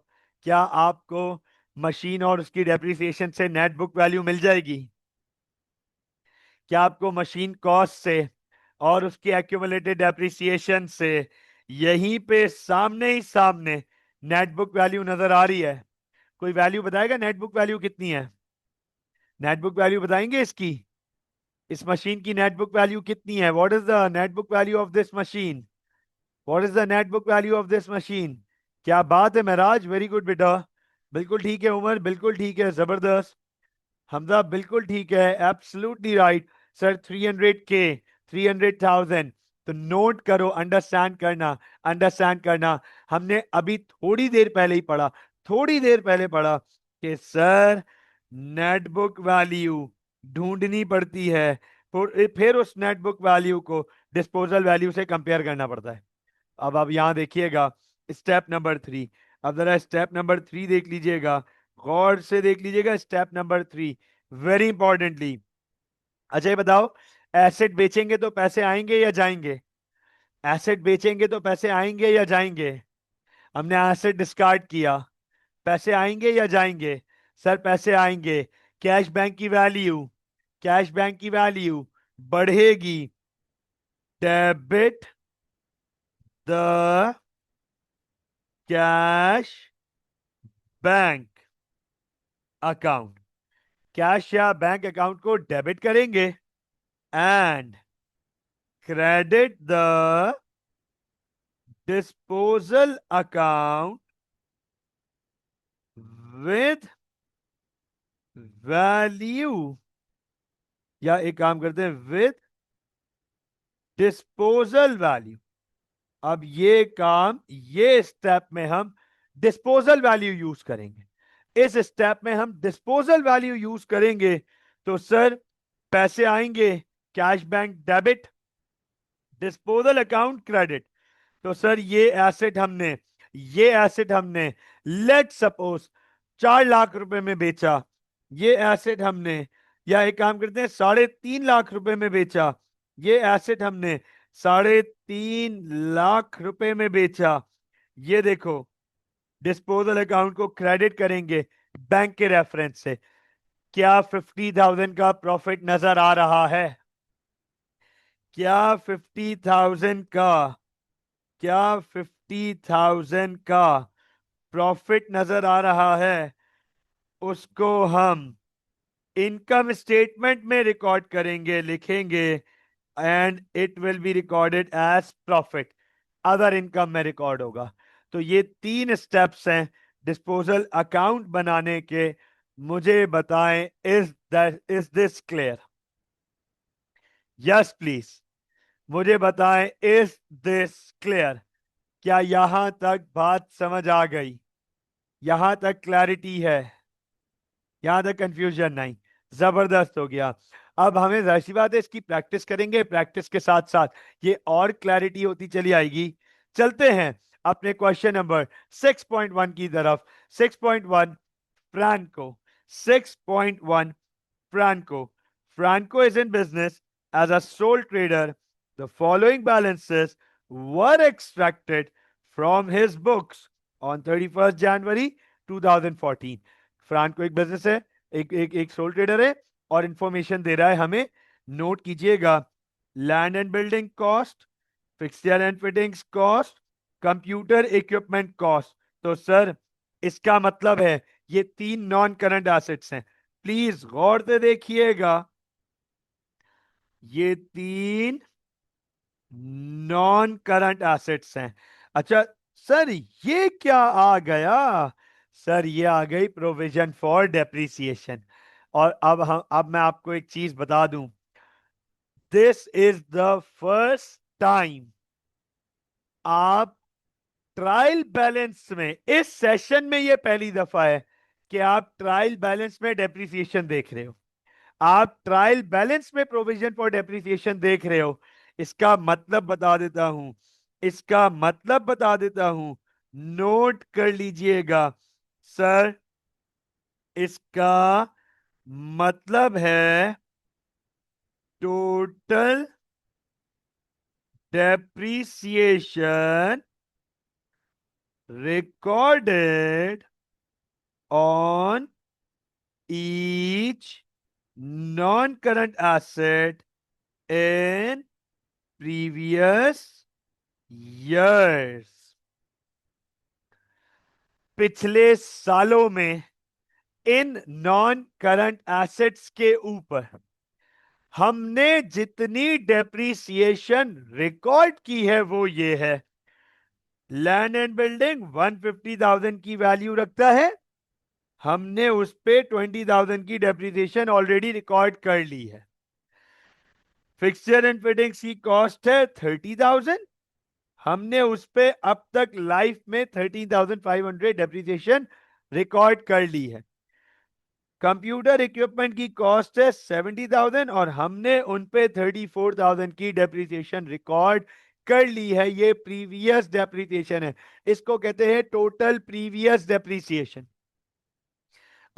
क्या आपको मशीन और उसकी डेप्रिसिएशन से नेट बुक वैल्यू मिल जाएगी? क्या आपको मशीन कॉस्ट से और उसकी एक्यूमुलेटेड डेप्रिसिएशन से यहीं पे सामने ही सामने नेट बुक वैल्यू नजर आ रही है? कोई वैल्यू बताएगा नेट बुक वैल्यू कितनी है? नेट बुक वैल्यू बताएंगे इसकी? इस मशीन की नेट बुक वैल्यू कितनी है? What is the net book value of this machine? What is the net book value of this machine? क्या बात है महराज, वेरी गुड बेटा, बिल्कुल ठीक है। उमर, बिल्कुल ठीक है, जबरदस्त। हमजा, बिल्कुल ठीक है, एब्सोल्युटली राइट। Sir, 300K, 300,000। तो नोट करो, अंडरस्टैंड करना, अंडरस्टैंड करना। हमने अभी थोड़ी देर पहले ही पढ़ा, थोड़ी देर पहले पढ़ा कि सर, नेट बुक वैल्यू ढूंढनी पड़ती है, फिर उस नेट बुक वैल्यू को डिस्पोजल वैल्यू से कंपेयर करना पड़ता है। अब आप यहां देखिएगा, स्टेप नंबर 3। अब जरा स्टेप नंबर 3 देख लीजिएगा, गौर से देख लीजिएगा स्टेप नंबर 3, वेरी इंपॉर्टेंटली। अच्छा, ये बताओ, एसेट बेचेंगे तो पैसे आएंगे या जाएंगे? एसेट बेचेंगे तो पैसे आएंगे या जाएंगे? हमने एसेट डिस्कार्ड किया, पैसे आएंगे या जाएंगे? सर, पैसे आएंगे। कैश बैंक की वैल्यू, कैश बैंक की वैल्यू बढ़ेगी, debit the cash bank account. Cash या बैंक अकाउंट को डेबिट करेंगे and credit the disposal account with value, या एक काम करते हैं, विथ डिस्पोजल वैल्यू। अब ये काम, ये स्टेप में हम डिस्पोजल वैल्यू यूज करेंगे। इस स्टेप में हम डिस्पोजल वैल्यू यूज करेंगे तो सर, पैसे आएंगे, cash bank debit, disposal account credit. तो सर, ये एसेट हमने लेट सपोज 4 लाख रुपए में बेचा, ये एसेट हमने, या एक काम करते हैं, 3.5 लाख रुपए में बेचा, ये एसेट हमने 3.5 लाख रुपए में बेचा। ये देखो, डिस्पोजल अकाउंट को क्रेडिट करेंगे बैंक के रेफरेंस से। क्या 50,000 का प्रॉफिट नजर आ रहा है? क्या 50,000 का, क्या 50,000 का प्रॉफिट नजर आ रहा है? उसको हम इनकम स्टेटमेंट में रिकॉर्ड करेंगे, लिखेंगे, and it will be recorded as profit, other income में रिकॉर्ड होगा। तो ये 3 स्टेप्स हैं डिस्पोजल अकाउंट बनाने के। मुझे बताएं, is this clear? Yes please. मुझे बताएं, इज दिस क्लियर? क्या यहां तक बात समझ आ गई? यहां तक क्लैरिटी है? यहां तक कंफ्यूजन नहीं? जबरदस्त हो गया। अब हमें जाहिर सी बात है इसकी प्रैक्टिस करेंगे, प्रैक्टिस के साथ साथ ये और क्लैरिटी होती चली आएगी। चलते हैं अपने क्वेश्चन नंबर 6.1 की तरफ। 6.1, Franco. 6.1, Franco. Franco is in business as a sole trader. The following balances were extracted from his books on 31st January 2014. Franco एक बिजनेस है, एक सोल ट्रेडर है और इंफॉर्मेशन दे रहा है हमें। नोट कीजिएगा, land and building cost, fixture and fittings cost, computer equipment cost. तो सर इसका मतलब है ये तीन नॉन करंट एसेट्स हैं। प्लीज गौर से देखिएगा, ये तीन नॉन करंट एसेट्स हैं। अच्छा सर, ये क्या आ गया? सर ये आ गई प्रोविजन फॉर डेप्रिसिएशन। और अब मैं आपको एक चीज बता दूं, this is the first time आप ट्रायल बैलेंस में, इस सेशन में ये पहली दफा है कि आप ट्रायल बैलेंस में डेप्रिसिएशन देख रहे हो। आप ट्रायल बैलेंस में प्रोविजन फॉर डेप्रिसिएशन देख रहे हो। इसका मतलब बता देता हूं, इसका मतलब बता देता हूं, नोट कर लीजिएगा सर। इसका मतलब है total depreciation recorded on each non-current asset in previous years। पिछले सालों में इन नॉन करंट एसेट्स के ऊपर हमने जितनी डेप्रिसिएशन रिकॉर्ड की है वो ये है। लैंड एंड बिल्डिंग 150,000 की वैल्यू रखता है, हमने उस पे 20,000 की डेप्रिसिएशन ऑलरेडी रिकॉर्ड कर ली है। फिक्सचर एंड फिटिंग्स की कॉस्ट है 30,000, हमने उस पे अब तक लाइफ में 13,500 डेप्रिसिएशन रिकॉर्ड कर ली है। कंप्यूटर इक्विपमेंट की कॉस्ट है 70,000 और हमने उन पे 34,000 की डेप्रिसिएशन रिकॉर्ड कर ली है। ये प्रीवियस डेप्रिसिएशन है, इसको कहते हैं टोटल प्रीवियस डेप्रिसिएशन।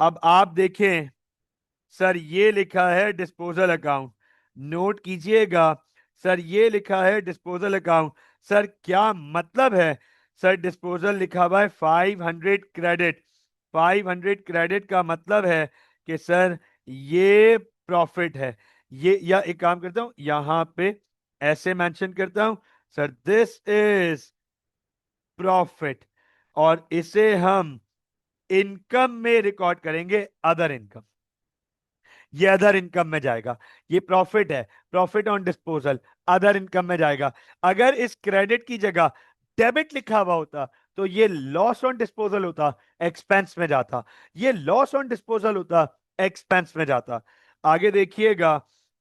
अब आप देखें सर, ये लिखा है डिस्पोजल अकाउंट। नोट कीजिएगा सर, ये लिखा है डिस्पोजल अकाउंट। सर क्या मतलब है? सर डिस्पोजल लिखा हुआ है 500 क्रेडिट। 500 क्रेडिट का मतलब है कि सर ये प्रॉफिट है। ये, या एक काम करता हूं यहां पे ऐसे मेंशन करता हूं, सर दिस इज प्रॉफिट, और इसे हम इनकम में रिकॉर्ड करेंगे, अदर इनकम। ये अदर इनकम में जाएगा। ये प्रॉफिट है, profit on disposal, other income में जाएगा। अगर इस क्रेडिट की जगह डेबिट लिखा हुआ होता तो ये लॉस ऑन डिस्पोजल होता, एक्सपेंस में जाता। ये लॉस ऑन डिस्पोजल होता, एक्सपेंस में जाता। आगे देखिएगा,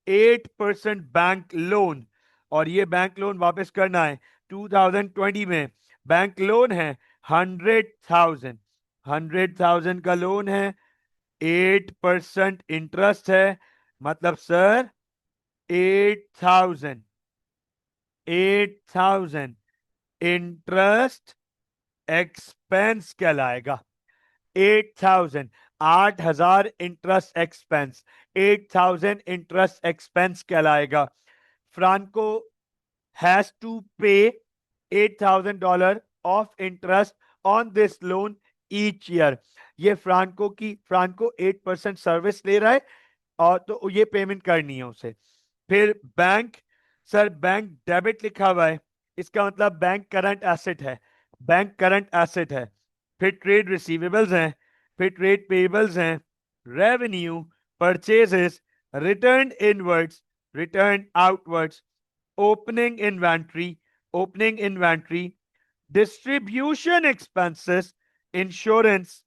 8% बैंक लोन, और ये बैंक लोन वापस करना है 2020 में। बैंक लोन है 100,000, 100,000 का लोन है, 8% इंटरेस्ट है। मतलब सर 8,000, 8,000 इंटरेस्ट एक्सपेंस कहलाएगा। 8,000, 8,000 इंटरेस्ट एक्सपेंस, 8,000 इंटरेस्ट एक्सपेंस कहलाएगा। फ्रांको हैज टू पे $8,000 of interest on this loan each year. ये फ्रांको 8% सर्विस ले रहा है और तो ये पेमेंट करनी है उसे। फिर बैंक, सर बैंक डेबिट लिखा हुआ है, इसका मतलब बैंक करंट एसेट है, बैंक करंट एसेट है। फिर ट्रेड रिसीवेबल्स हैं, फिर ट्रेड पेबल्स हैं, revenue, purchases, return inwards, return outwards, opening inventory, opening inventory, distribution expenses, insurance,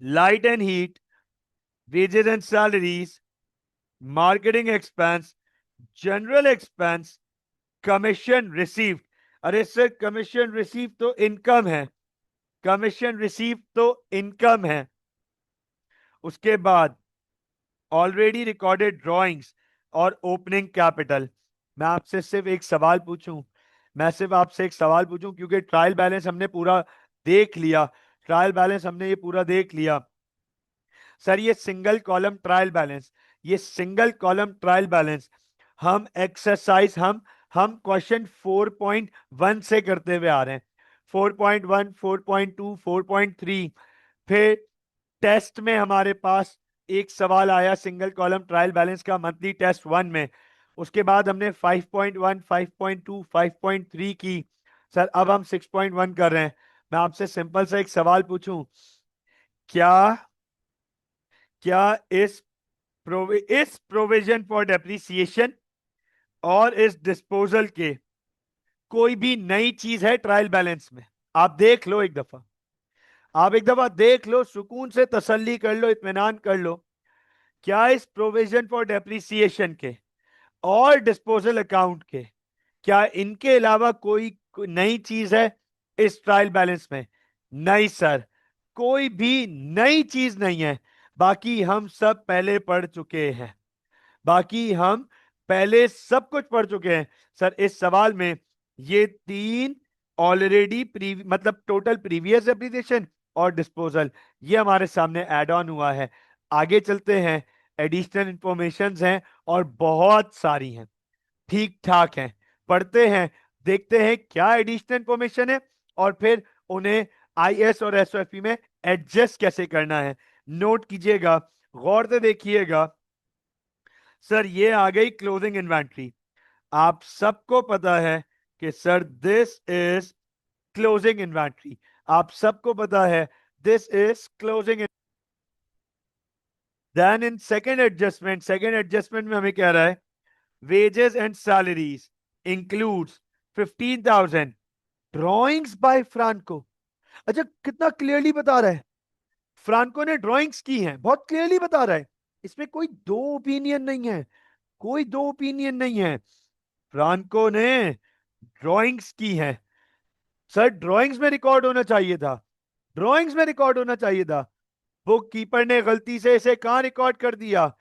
light and heat, wages and salaries, marketing expense, general expense, commission received. अरे sir commission receive तो income है, commission receive तो income है। उसके बाद already recorded drawings और opening capital. मैं आपसे सिर्फ एक सवाल पूछूं, मैं सिर्फ आपसे एक सवाल पूछूं, क्योंकि ट्रायल बैलेंस हमने पूरा देख लिया, ट्रायल बैलेंस हमने ये पूरा देख लिया। सर ये सिंगल कॉलम ट्रायल बैलेंस, ये सिंगल कॉलम ट्रायल बैलेंस हम एक्सरसाइज हम क्वेश्चन 4.1 से करते हुए आ रहे हैं। 4.1, 4.2, 4.3, फिर टेस्ट में हमारे पास एक सवाल आया सिंगल कॉलम ट्रायल बैलेंस का मंथली टेस्ट 1 में। उसके बाद हमने 5.1, 5.2, 5.3 की। सर अब हम 6.1 कर रहे हैं। मैं आपसे सिंपल सा एक सवाल पूछूं, क्या क्या इस प्रोविजन फॉर डेप्रिसिएशन और इस डिस्पोजल के कोई भी नई चीज है ट्रायल बैलेंस में? आप देख लो एक दफा, आप एक दफा देख लो, सुकून से तसल्ली कर लो, इत्मीनान कर लो। क्या इस प्रोविजन फॉर डेप्रिसिएशन के और डिस्पोजल अकाउंट के, क्या इनके अलावा कोई नई चीज है इस ट्रायल बैलेंस में? नहीं सर, कोई भी नई चीज नहीं है। बाकी हम सब पहले पढ़ चुके हैं, बाकी हम पहले सब कुछ पढ़ चुके हैं। सर इस सवाल में ये तीन ऑलरेडी मतलब टोटल प्रीवियस एप्लीकेशन और डिस्पोजल, ये हमारे सामने ऐड ऑन हुआ है। आगे चलते हैं, एडिशनल इंफॉर्मेशन हैं और बहुत सारी हैं, ठीक ठाक हैं, पढ़ते हैं, देखते हैं क्या एडिशनल इंफॉर्मेशन है और फिर उन्हें आईएस और एसओएफपी में एडजस्ट कैसे करना है। नोट कीजिएगा, गौर से देखिएगा। सर ये आ गई क्लोजिंग इन्वेंट्री। आप सबको पता है कि sir this is closing inventory, आप सबको पता है this is closing. Then in second adjustment में हमें कह रहा है wages and salaries includes 15,000 drawings by Franco. अच्छा कितना क्लियरली बता रहा है, फ्रांको ने ड्राइंग्स की हैं, बहुत क्लियरली बता रहा है। इसमें कोई दो ओपिनियन नहीं है, कोई दो ओपिनियन नहीं है, फ्रांको ने ड्राइंग्स की हैं। सर ड्राइंग्स में रिकॉर्ड होना चाहिए था, ड्राइंग्स में रिकॉर्ड होना चाहिए था। बुक कीपर ने गलती से इसे कहां रिकॉर्ड कर दिया?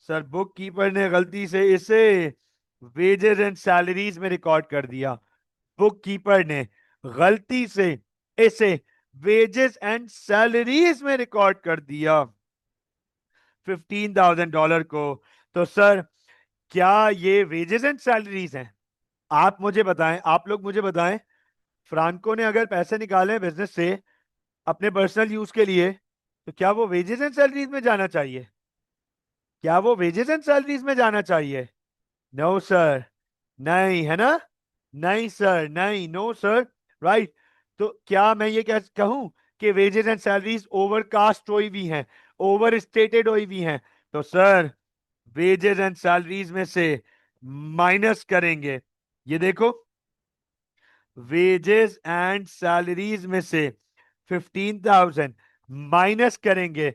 सर बुक कीपर ने गलती से इसे वेजेस एंड सैलरीज में रिकॉर्ड कर दिया, बुक कीपर ने गलती से इसे वेजेस एंड सैलरीज में रिकॉर्ड कर दिया $15,000 को। तो सर क्या ये वेजेस एंड सैलरीज हैं? आप मुझे बताएं, आप लोग मुझे बताएं, फ्रांको ने अगर पैसे निकाले बिजनेस से अपने पर्सनल यूज के लिए, तो क्या वो वेजेस एंड सैलरीज में जाना चाहिए? क्या वो वेजेस एंड सैलरीज में जाना चाहिए? नो सर, नहीं है ना, नहीं सर, नहीं, नो सर, राइट। तो क्या मैं ये कह कहूं कि वेजेस एंड सैलरीज ओवरकास्ट हुई हुई हैं, ओवर स्टेटेड हुई हुई हैं? तो सर वेजेस एंड सैलरीज में से माइनस करेंगे, ये देखो, वेजेस एंड सैलरीज में से 15,000 माइनस करेंगे,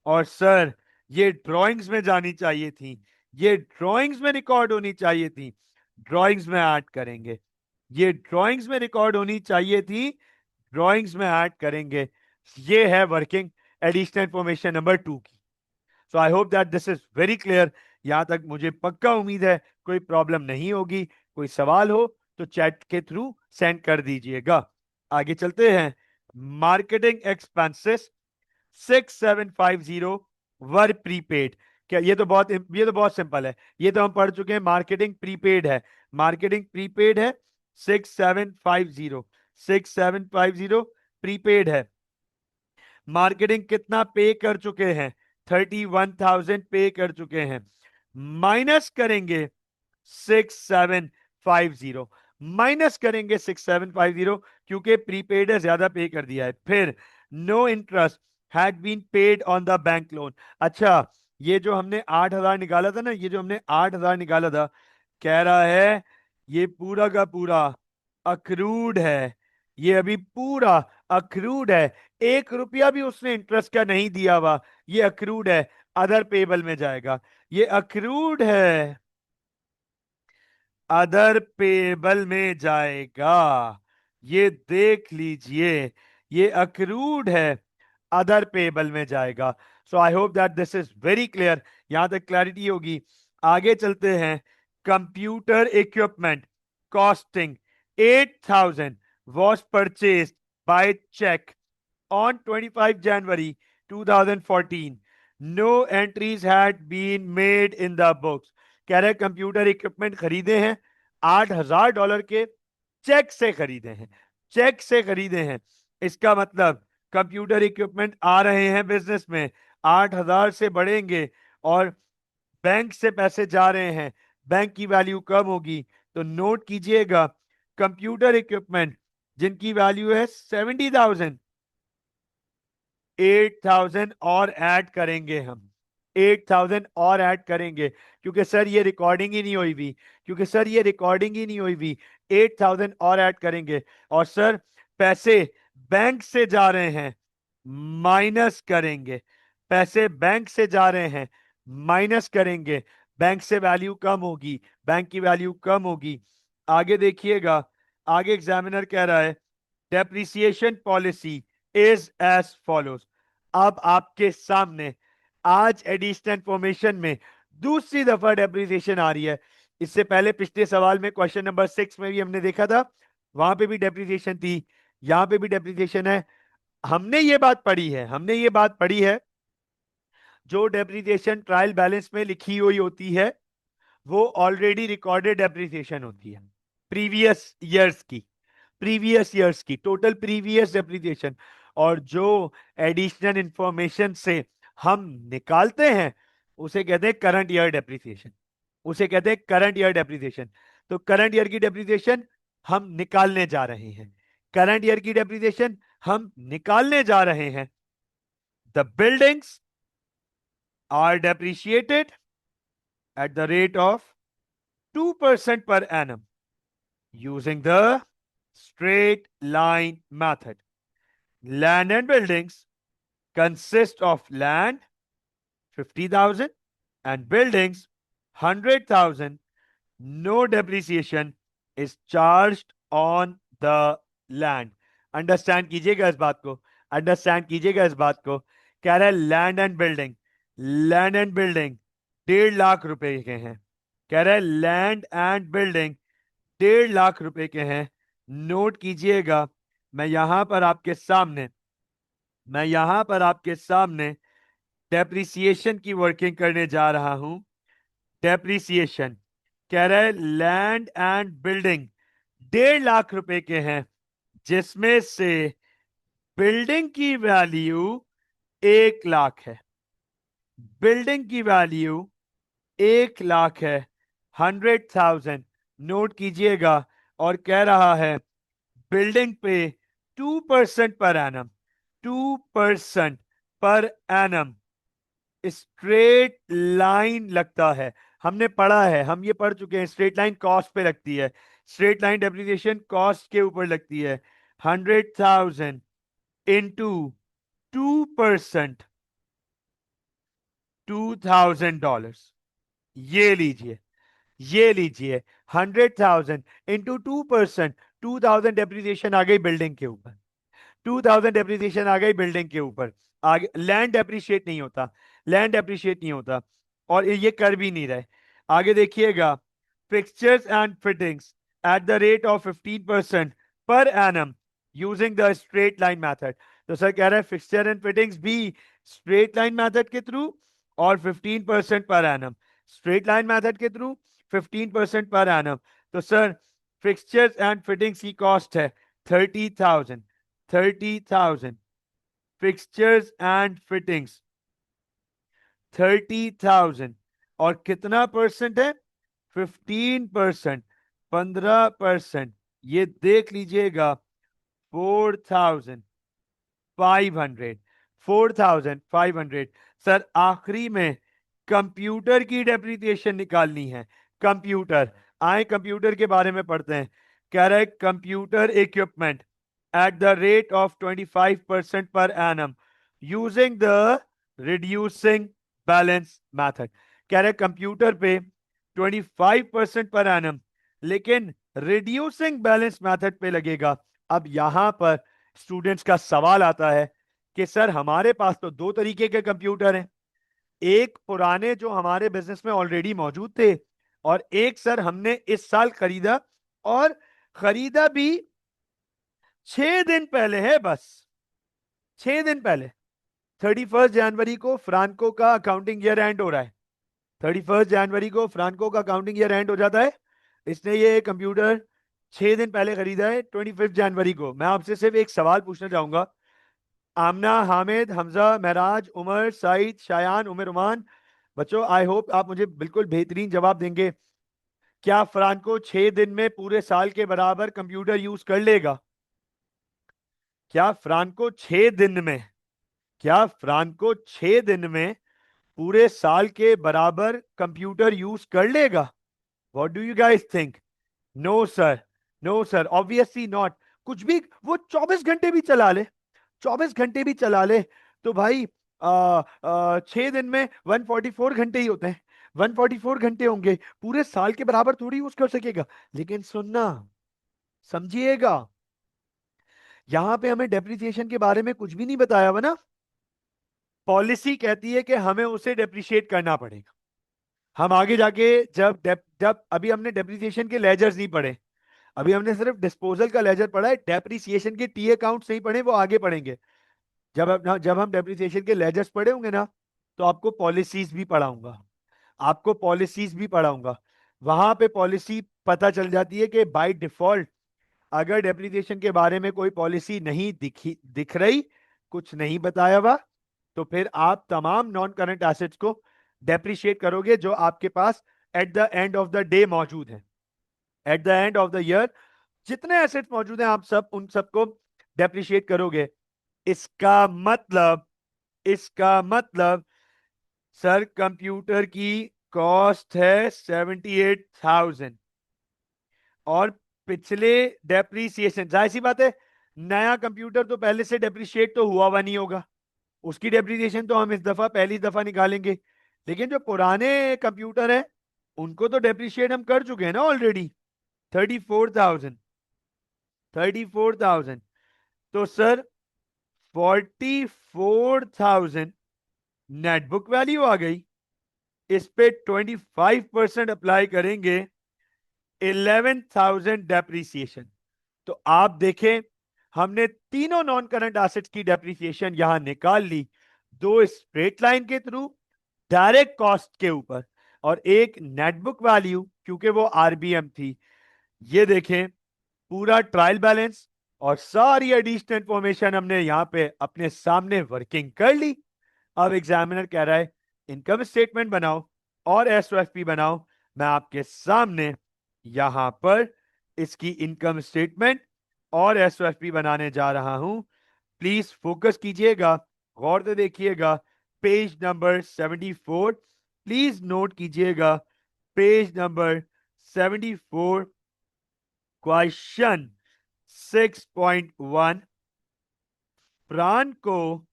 और सर ये ड्राइंग्स में जानी चाहिए थी, ये ड्राइंग्स में रिकॉर्ड होनी चाहिए थी, ड्राइंग्स में ऐड करेंगे, ये ड्राइंग्स में रिकॉर्ड होनी चाहिए थी, ड्राइंग्स में ऐड करेंगे। ये है वर्किंग एडिशनल इंफॉर्मेशन नंबर 2 की। So I hope that this is very clear. यहां तक मुझे पक्का उम्मीद है कोई प्रॉब्लम नहीं होगी। कोई सवाल हो तो चैट के थ्रू सेंड कर दीजिएगा। आगे चलते हैं, मार्केटिंग एक्सपेंसेस 6750 वर प्रीपेड। क्या ये तो बहुत सिंपल है, ये तो हम पढ़ चुके हैं, मार्केटिंग प्रीपेड है, मार्केटिंग प्रीपेड है, 6750, 6750 प्रीपेड है। मार्केटिंग कितना पे कर चुके हैं? 31,000 पे कर चुके हैं, माइनस करेंगे 6750, माइनस करेंगे 6750, क्योंकि प्रीपेड है, ज्यादा पे कर दिया है। फिर no interest had been paid on the bank loan. अच्छा ये जो हमने 8,000 निकाला था ना, ये जो हमने 8,000 निकाला था, कह रहा है ये पूरा का पूरा अक्रूड है, ये अभी पूरा अक्रूड है, 1 रुपया भी उसने इंटरेस्ट का नहीं दिया हुआ, ये अक्रूड है, अदर पेबल में जाएगा, ये अक्रूड है, अदर पेबल में जाएगा। ये देख लीजिए, ये अक्रूड है, अदर पेबल में जाएगा। So I hope that this is very clear, यहां तक क्लैरिटी होगी। आगे चलते हैं। Computer equipment costing 8,000 was purchased by check on 25 January 2014. No entries had been made in the books. कह रहे कंप्यूटर इक्विपमेंट खरीदे हैं $8,000 के, चेक से खरीदे हैं, चेक से खरीदे हैं। इसका मतलब कंप्यूटर इक्विपमेंट आ रहे हैं बिजनेस में, 8,000 से बढ़ेंगे और बैंक से पैसे जा रहे हैं, बैंक की वैल्यू कम होगी। तो नोट कीजिएगा, कंप्यूटर इक्विपमेंट जिनकी वैल्यू है 70,000, 8,000 और ऐड करेंगे हम, 8,000 और ऐड करेंगे, क्योंकि सर ये रिकॉर्डिंग ही नहीं हुई भी, क्योंकि सर ये रिकॉर्डिंग ही नहीं हुई भी, 8,000 और ऐड करेंगे। और सर पैसे बैंक से जा रहे हैं, माइनस करेंगे, पैसे बैंक से जा रहे हैं, माइनस करेंगे, बैंक से वैल्यू कम होगी, बैंक की वैल्यू कम होगी। आगे देखिएगा, आगे एग्जामिनर कह रहा है depreciation policy is as follows. अब आपके सामने आज एडिशनल इंफॉर्मेशन में दूसरी दफा डेप्रिसिएशन आ रही है। इससे पहले पिछले सवाल में क्वेश्चन नंबर 6 में भी हमने देखा था, वहां पे भी डेप्रिसिएशन थी, यहां पे भी डेप्रिसिएशन है। हमने ये बात पढ़ी है, हमने ये बात पढ़ी है, जो डेप्रिसिएशन ट्रायल बैलेंस में लिखी हुई होती है वो ऑलरेडी रिकॉर्डेड डेप्रिसिएशन होती है, प्रीवियस ईयर्स की, प्रीवियस ईयर्स की टोटल प्रीवियस डेप्रिसिएशन। और जो एडिशनल इंफॉर्मेशन से हम निकालते हैं उसे कहते हैं करंट ईयर डेप्रिसिएशन, उसे कहते हैं करंट ईयर डेप्रिसिएशन। तो करंट ईयर की डेप्रिसिएशन हम निकालने जा रहे हैं, करंट ईयर की डेप्रिसिएशन हम निकालने जा रहे हैं। The buildings are depreciated at the rate of 2% per annum using the straight line method. Land and buildings consist of land 50,000 and buildings 100,000. No depreciation is charged on the land. Understand कीजिएगा इस बात को, understand कीजिएगा इस बात को। कह रहा है land and building, land and building 1.5 lakh रुपए के हैं, कह रहा है लैंड एंड बिल्डिंग 1.5 लाख रुपए के हैं। नोट कीजिएगा, मैं यहां पर आपके सामने, मैं यहां पर आपके सामने डेप्रिसिएशन की वर्किंग करने जा रहा हूं। डेप्रिसिएशन कह रहा है लैंड एंड बिल्डिंग 1.5 लाख रुपए के हैं, जिसमें से बिल्डिंग की वैल्यू 1 लाख है, बिल्डिंग की वैल्यू 1 लाख है, 100,000। नोट कीजिएगा, और कह रहा है बिल्डिंग पे 2% per annum, 2% per annum straight line लगता है। हमने पढ़ा है, हम ये पढ़ चुके हैं, स्ट्रेट लाइन कॉस्ट पे लगती है, स्ट्रेट लाइन डेप्रिसिएशन कॉस्ट के ऊपर लगती है। 100,000 इंटू 2%, $2,000। ये लीजिए, ये लीजिए, 100,000 इंटू 2%, 2,000 डेप्रिसिएशन आ गई बिल्डिंग के ऊपर, 2,000 डेप्रिसिएशन आ गई बिल्डिंग के ऊपर। आगे लैंड डेप्रिशिएट नहीं होता, लैंड डेप्रिशिएट नहीं होता, और ये कर भी नहीं रहे। आगे देखिएगा, fixtures and fittings at the rate of 15% per annum using the straight line method. तो सर कह रहा है फिक्सचर एंड फिटिंग्स भी स्ट्रेट लाइन मेथड के थ्रू और 15% per annum, straight line method के थ्रू 15% पर एनम। तो सर फिक्सचर्स एंड फिटिंग्स की कॉस्ट है 30,000, 30,000, फिक्सचर्स एंड फिटिंग्स 30,000, और कितना परसेंट है? 15%, 15%। ये देख लीजिएगा 4,500, 4,500। सर आखिरी में कंप्यूटर की डेप्रिसिएशन निकालनी है, कंप्यूटर। आए कंप्यूटर के बारे में पढ़ते हैं। कह रहा है computer equipment at the rate of 25% per annum using the reducing balance method। कह रहे कंप्यूटर पे 25% पर एनम लेकिन रिड्यूसिंग बैलेंस मेथड पे लगेगा। अब यहां पर स्टूडेंट्स का सवाल आता है कि सर हमारे पास तो दो तरीके के कंप्यूटर हैं, एक पुराने जो हमारे बिजनेस में ऑलरेडी मौजूद थे, और एक सर हमने इस साल खरीदा, और खरीदा भी 6 दिन पहले है, बस 6 दिन पहले। 31 जनवरी को फ्रांको का अकाउंटिंग ईयर एंड हो रहा है। 31 जनवरी को फ्रांको का अकाउंटिंग ईयर एंड हो जाता है। इसने ये कंप्यूटर 6 दिन पहले खरीदा है, 25 जनवरी को। मैं आपसे सिर्फ एक सवाल पूछना चाहूंगा, आमना, हामिद, हमजा, महराज, उमर, साइद, शायान, उमर, उमान, बच्चों आई होप आप मुझे बिल्कुल बेहतरीन जवाब देंगे। क्या फ्रांको 6 दिन में पूरे साल के बराबर कंप्यूटर यूज कर लेगा? क्या फ्रांको 6 दिन में, क्या फ्रांको 6 दिन में पूरे साल के बराबर कंप्यूटर यूज कर लेगा? What do you guys think? No sir, no sir, obviously not. कुछ भी वो 24 घंटे भी चला ले, 24 घंटे भी चला ले, तो भाई 6 दिन में 144 घंटे ही होते हैं। 144 घंटे होंगे, पूरे साल के बराबर थोड़ी यूज कर सकेगा। लेकिन सुनना, समझिएगा, यहां पे हमें डेप्रिसिएशन के बारे में कुछ भी नहीं बताया हुआ ना। पॉलिसी कहती है कि हमें उसे डेप्रिशिएट करना पड़ेगा। हम आगे जाके जब अभी हमने डेप्रिसिएशन के लेजर्स नहीं पढ़े, अभी हमने सिर्फ डिस्पोजल का लेजर पढ़ा है, डेप्रिसिएशन के टी अकाउंट्स नहीं पढ़े, वो आगे पढ़ेंगे। जब हम डेप्रिसिएशन के लेजर्स पढ़े होंगे ना, तो आपको पॉलिसीज भी पढ़ाऊंगा, आपको पॉलिसीज भी पढ़ाऊंगा। वहां पे पॉलिसी पता चल जाती है कि बाय डिफॉल्ट अगर डेप्रिसिएशन के बारे में कोई पॉलिसी नहीं दिख रही, कुछ नहीं बताया हुआ, तो फिर आप तमाम नॉन करंट एसेट्स को डेप्रिशिएट करोगे जो आपके पास at the end of the day मौजूद है। At the end of the year जितने एसेट्स मौजूद हैं आप सब उन सबको डेप्रिशिएट करोगे। इसका मतलब, इसका मतलब सर कंप्यूटर की कॉस्ट है 78,000, और पिछले डेप्रीसिएशन, जाहिर सी बात है नया कंप्यूटर तो पहले से डेप्रिशिएट तो हुआ नहीं होगा, उसकी डेप्रिसिएशन तो हम इस दफा पहली दफा निकालेंगे। लेकिन जो पुराने कंप्यूटर हैं उनको तो डेप्रिशिएट हम कर चुके हैं ना ऑलरेडी। 34,000, 34,000, तो सर 44,000 नेटबुक वैल्यू आ गई। इस पे 25% अप्लाई करेंगे, 11,000 डेप्रीसिएशन। तो आप देखें, हमने तीनों नॉन करंट एसेट्स की डेप्रीसिएशन यहां निकाल ली, दो स्ट्रेट लाइन के थ्रू डायरेक्ट कॉस्ट के ऊपर, और एक नेटबुक वैल्यू क्योंकि वो आरबीएम थी। ये देखें पूरा ट्रायल बैलेंस और सारी एडिशनल इंफॉर्मेशन हमने यहां पे अपने सामने वर्किंग कर ली। अब एग्जामिनर कह रहा है इनकम स्टेटमेंट बनाओ और एसओएफपी बनाओ। मैं आपके सामने यहां पर इसकी इनकम स्टेटमेंट और एसओएफपी बनाने जा रहा हूं। प्लीज फोकस कीजिएगा, गौर से देखिएगा, पेज नंबर 74, प्लीज नोट कीजिएगा, पेज नंबर 74, क्वेश्चन 6.1। फ्रांको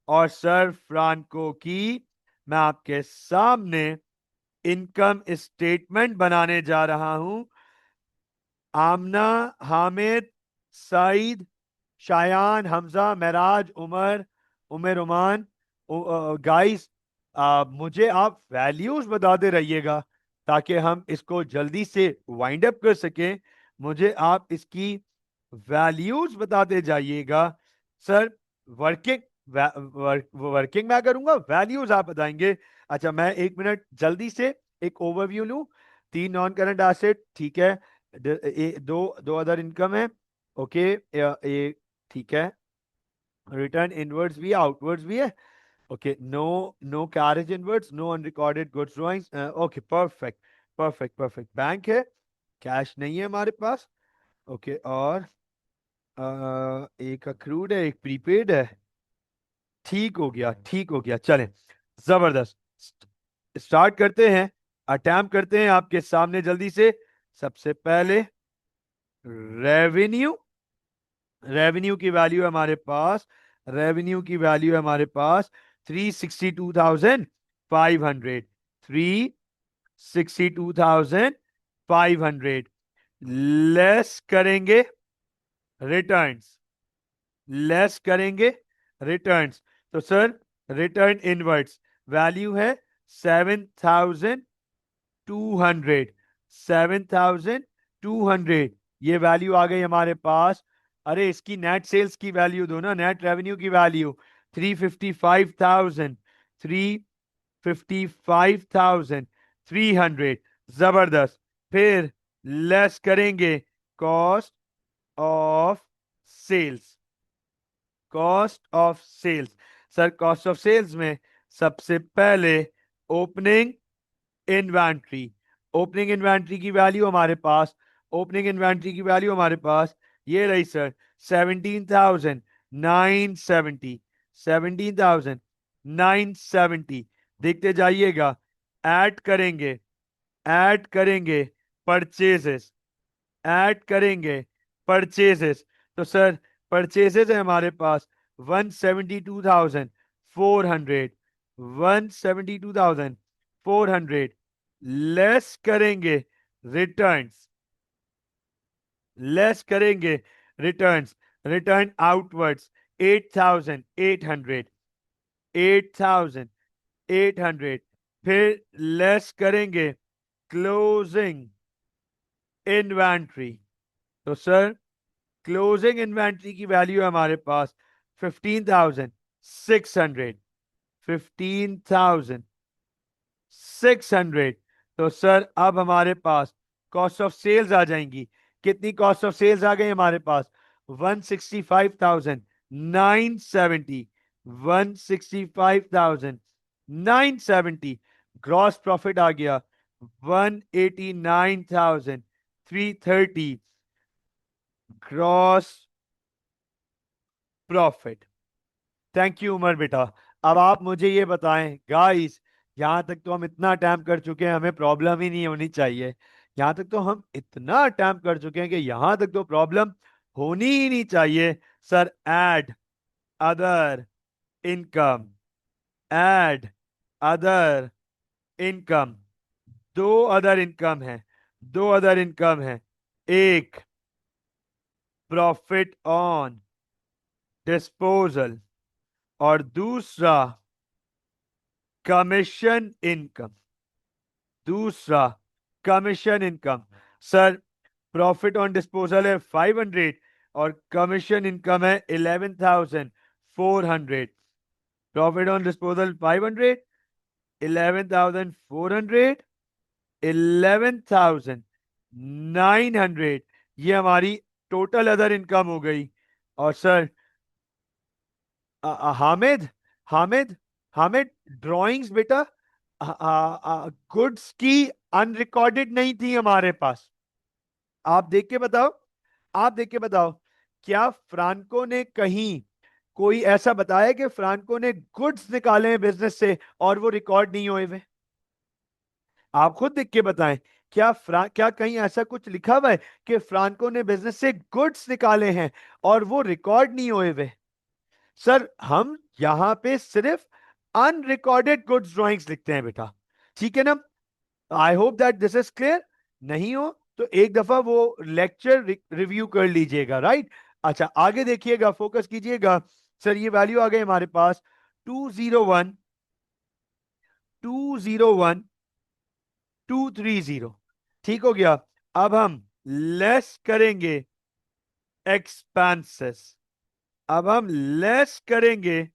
और सर फ्रांको की मैं आपके सामने इनकम स्टेटमेंट बनाने जा रहा हूं। आमना, हामिद, सईद, शायान, हमजा, महराज, उमर, उमर, उमान, गाइस, मुझे आप वैल्यूज बताते रहिएगा ताकि हम इसको जल्दी से वाइंड अप कर सकें। मुझे आप इसकी वैल्यूज बताते जाइएगा। सर वर्किंग वर्किंग मैं करूंगा, वैल्यूज आप बताएंगे। अच्छा मैं 1 मिनट जल्दी से एक ओवरव्यू लूं। तीन नॉन करंट एसेट, ठीक है, दो दो अदर इनकम है, ओके, ठीक है, रिटर्न इनवर्ड्स भी है, आउटवर्ड्स भी है, okay, no no carriage inwards, no unrecorded goods drawings, okay, perfect, perfect, perfect. Bank है, कैश नहीं है हमारे पास, ओके, और एक अक्रूड है, एक प्रीपेड है, ठीक हो गया, ठीक हो गया, चलें, जबरदस्त। स्टार्ट करते हैं, अटैम्प्ट करते हैं आपके सामने जल्दी से। सबसे पहले रेवेन्यू, रेवेन्यू की वैल्यू है हमारे पास, रेवेन्यू की वैल्यू है हमारे पास 362,500, 362,500। लेस करेंगे रिटर्न्स, लेस करेंगे रिटर्न्स। तो सर रिटर्न इनवर्ड्स वैल्यू है 7,200, 7,200 ये वैल्यू आ गई हमारे पास। अरे इसकी नेट सेल्स की वैल्यू दो ना, नेट रेवेन्यू की वैल्यू 355,000, 355,300। जबरदस्त। फिर लेस करेंगे cost of sales, cost of sales. Sir cost of sales में सबसे पहले ओपनिंग इन्वेंट्री, ओपनिंग इन्वेंट्री की वैल्यू हमारे पास, ओपनिंग इन्वेंट्री की वैल्यू हमारे पास ये रही सर 17,970, 17,970। देखते जाइएगा, ऐड करेंगे, ऐड करेंगे परचेजेस, ऐड करेंगे परचेजेस। तो सर परचेजेस है हमारे पास 172,400, 172,400। लेस करेंगे रिटर्न्स, लेस करेंगे रिटर्न्स, रिटर्न आउटवर्ड्स 8,800, 8,800। फिर लेस करेंगे क्लोजिंग इन्वेंट्री। तो सर क्लोजिंग इन्वेंट्री की वैल्यू है हमारे पास 15,600, 15,600। तो सर अब हमारे पास कॉस्ट ऑफ सेल्स आ जाएंगी। कितनी कॉस्ट ऑफ सेल्स आ गई हमारे पास? 165,970, 165,970। ग्रॉस प्रॉफिट आ गया 189,330 gross profit. Thank you Umar बेटा। अब आप मुझे ये बताएं गाइस, यहां तक तो हम इतना अटैम्प्ट कर चुके हैं, हमें प्रॉब्लम ही नहीं होनी चाहिए। यहां तक तो हम इतना अटैम्प्ट कर चुके हैं कि यहां तक तो प्रॉब्लम होनी ही नहीं चाहिए। Sir add other income, add other income. दो अदर इनकम है, दो अदर इनकम है। एक प्रॉफिट ऑन डिस्पोजल और दूसरा कमीशन इनकम, दूसरा commission income. Sir profit on disposal है 500 और कमीशन इनकम है 11,400। Profit on disposal 500, 11,400, 11,900। ये हमारी टोटल अदर इनकम हो गई। और सर हामिद, हामिद, हामिद, ड्राइंग्स बेटा गुड्स की अनरिकॉर्डेड नहीं थी हमारे पास। आप देख के बताओ, आप देख के बताओ, क्या फ्रांको ने कहीं कोई ऐसा बताया कि फ्रांको ने गुड्स निकाले हैं बिजनेस से और वो रिकॉर्ड नहीं हुए हुए? आप खुद देख के बताएं। क्या कहीं ऐसा कुछ लिखा हुआ है कि फ्रांको ने बिजनेस से गुड्स निकाले हैं और वो रिकॉर्ड नहीं हुए हुए? सर हम यहां पे सिर्फ अनरिकॉर्डेड गुड्स ड्राइंग्स लिखते हैं बेटा, ठीक है ना? आई hope that this is clear. नहीं हो तो एक दफा वो लेक्चर रिव्यू कर लीजिएगा, राइट? अच्छा आगे देखिएगा, फोकस कीजिएगा। सर ये वैल्यू आ गई हमारे पास 201, 201, 230। ठीक हो गया। अब हम लेस करेंगे एक्सपेंसेस, अब हम लेस करेंगे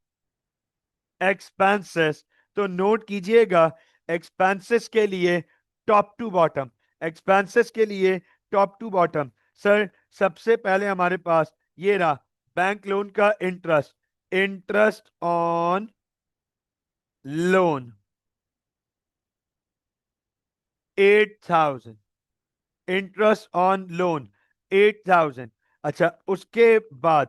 एक्सपेंसेस। तो नोट कीजिएगा एक्सपेंसेस के लिए टॉप टू बॉटम, एक्सपेंसेस के लिए टॉप टू बॉटम। सर सबसे पहले हमारे पास ये रहा बैंक लोन का interest, interest on loan 8,000, interest on loan 8,000। अच्छा उसके बाद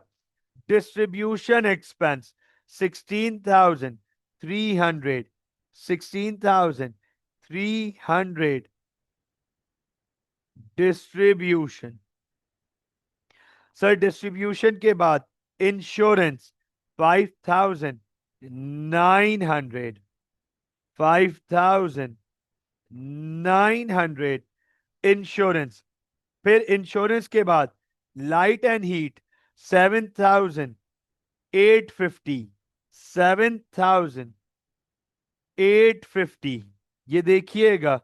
distribution expense 16,300, 16,300 distribution. Sir distribution के बाद इंश्योरेंस 5,900, 5,900 इंश्योरेंस। फिर इंश्योरेंस के बाद लाइट एंड हीट 7,850, 7,850, ये देखिएगा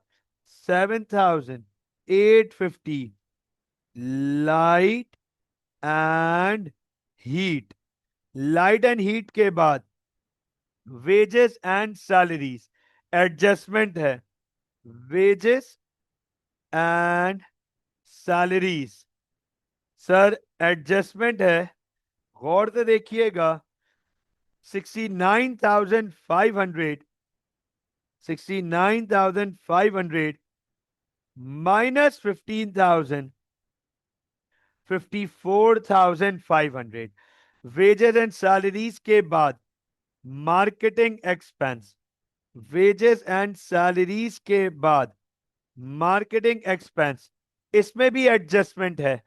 7,850 light and heat. Light and heat के बाद वेजेस एंड सैलरीज एडजस्टमेंट है, wages and salaries sir adjustment है, गौर से देखिएगा 69,500, 69,500 माइनस 15,000, 54,500 वेजेस एंड सैलरीज के बाद marketing expense, wages and salaries के बाद मार्केटिंग एक्सपेंस, इसमें भी एडजस्टमेंट है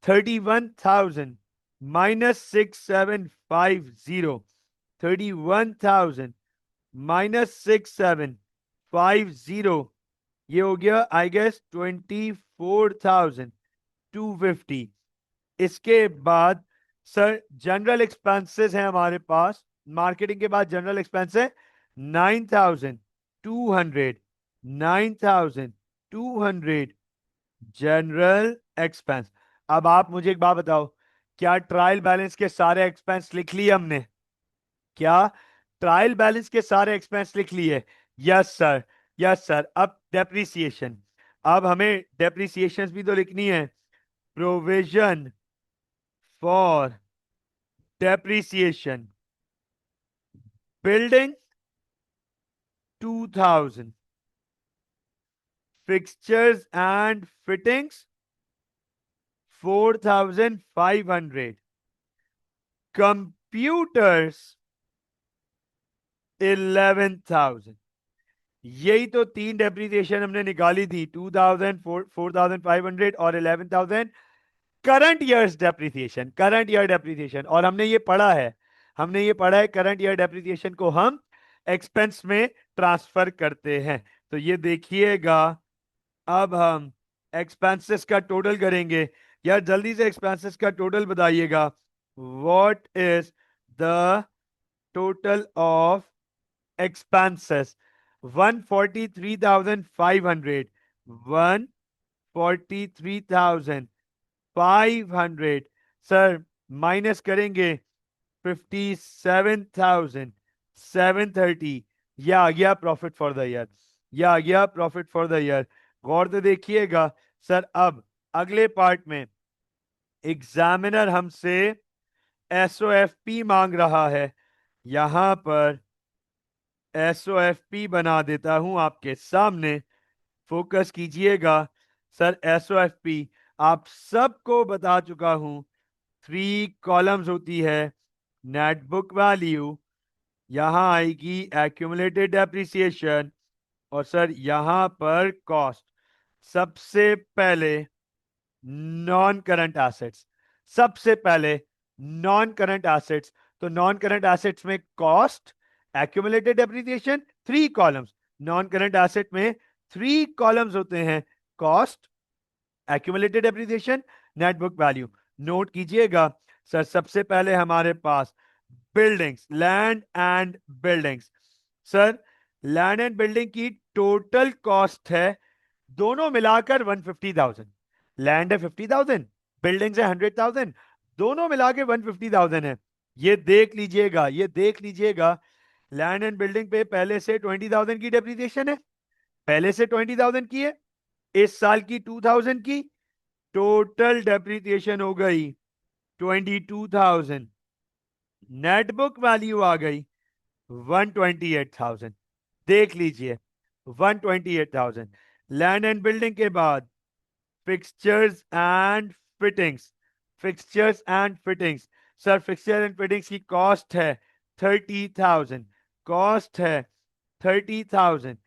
31,000 माइनस 6,750, 31,000 माइनस 6,750, ये हो गया आई गेस 24,250। इसके बाद सर जनरल एक्सपेंसेस हैं हमारे पास, मार्केटिंग के बाद जनरल एक्सपेंस है 9,200, 9,200 जनरल एक्सपेंस। अब आप मुझे एक बात बताओ, क्या ट्रायल बैलेंस के सारे एक्सपेंस लिख लिए हमने? क्या ट्रायल बैलेंस के सारे एक्सपेंस लिख लिए? Yes sir, yes sir. अब डेप्रिसिएशन, अब हमें डेप्रिसिएशन भी तो लिखनी है। Provision for depreciation building 2,000, fixtures and fittings 4,500, computers 11,000। यही तो तीन डेप्रिसिएशन हमने निकाली थी, 2,000, 4,500 और 11,000 current years depreciation, current year depreciation. और हमने ये पढ़ा है, हमने ये पढ़ा है करंट ईयर डेप्रिसिएशन को हम एक्सपेंस में ट्रांसफर करते हैं। तो ये देखिएगा, अब हम एक्सपेंसेस का टोटल करेंगे। यार जल्दी से एक्सपेंसेस का टोटल बताइएगा। What is the total of expenses? 143,500, 143,500 sir minus करेंगे 57,730, यह आ गया प्रॉफिट फॉर द ईयर, यह आ गया प्रॉफिट फॉर द ईयर। गौर से देखिएगा सर, अब अगले पार्ट में एग्जामिनर हमसे एसओएफपी मांग रहा है। यहां पर एसओएफपी बना देता हूं आपके सामने, फोकस कीजिएगा। सर एसओएफपी आप सबको बता चुका हूं, 3 कॉलम्स होती है। नेट बुक वैल्यू, यहां आएगी एक्यूमुलेटेड डेप्रिसिएशन, और सर यहां पर कॉस्ट। सबसे पहले नॉन करंट एसेट्स, सबसे पहले नॉन करंट एसेट्स। तो नॉन करंट एसेट्स में cost, accumulated depreciation, 3 columns. Non current asset में 3 कॉलम्स होते हैं, cost, accumulated depreciation, net book value. Note कीजिएगा सर, सबसे पहले हमारे पास buildings, land and buildings. Sir land and building की टोटल कॉस्ट है दोनों मिलाकर 150,000। लैंड है 50,000, बिल्डिंग्स है 100,000, दोनों मिला के 150,000 है। ये देख लीजिएगा, ये देख लीजिएगा, लैंड एंड बिल्डिंग पे पहले से 20,000 की डेप्रिसिएशन है, पहले से 20,000 की है, इस साल की 2,000 की, टोटल डेप्रिसिएशन हो गई 22,000। नेट बुक वैल्यू आ गई 128,000। देख लीजिए 128,000। लैंड एंड बिल्डिंग के बाद fixtures and fittings, fixtures and fittings. Sir fixture and fittings की कॉस्ट है 30,000, कॉस्ट है 30,000,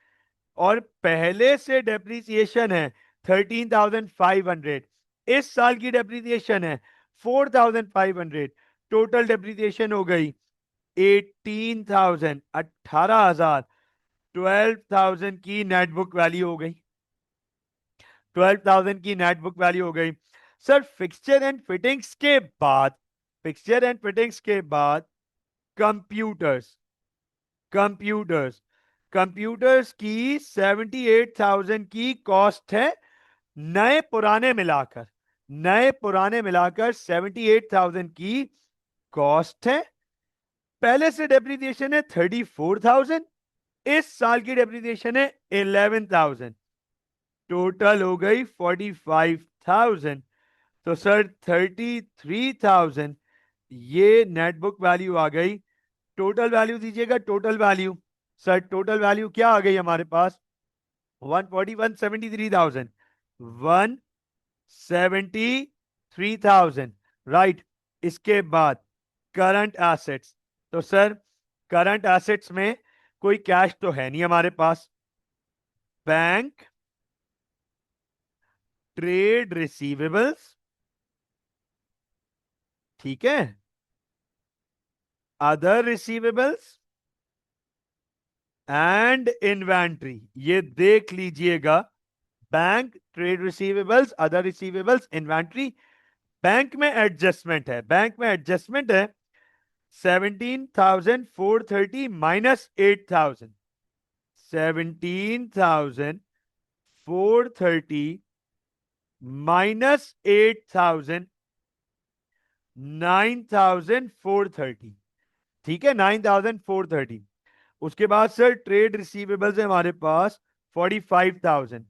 और पहले से डेप्रिसिएशन है 13,500, इस साल की डेप्रिसिएशन है 4,500। टोटल डेप्रिसिएशन हो गई 18,000, 18,000, 12,000 की नेटबुक वैल्यू हो गई। 12,000 की नेट बुक वैल्यू हो गई। सर फिक्सचर एंड फिटिंग्स के बाद, फिक्सचर एंड फिटिंग्स के बाद कंप्यूटर्स, कंप्यूटर्स कंप्यूटर्स की 78,000 की कॉस्ट है, नए पुराने मिलाकर, नए पुराने मिलाकर 78,000 की कॉस्ट है। पहले से डेप्रिसिएशन है 34,000, इस साल की डेप्रिसिएशन है 11,000, टोटल हो गई 45,000। तो सर 33,000 ये नेटबुक वैल्यू आ गई। टोटल वैल्यू दीजिएगा, total value. Sir total value क्या आ गई हमारे पास? 173,000, 173,000, राइट। इसके बाद करंट एसेट्स, तो सर करंट एसेट्स में कोई कैश तो है नहीं हमारे पास। बैंक, ट्रेड रिसीवेबल्स, ठीक है, अदर रिसीवेबल्स एंड इन्वेंट्री, ये देख लीजिएगा। Bank, trade receivables, other receivables, inventory. Bank में एडजस्टमेंट है, बैंक में एडजस्टमेंट है 17,430 माइनस 8,000, 17,430 माइनस 8,000, 9,430, ठीक है, 9,430। उसके बाद सर ट्रेड रिसीवेबल्स है हमारे पास 45,000,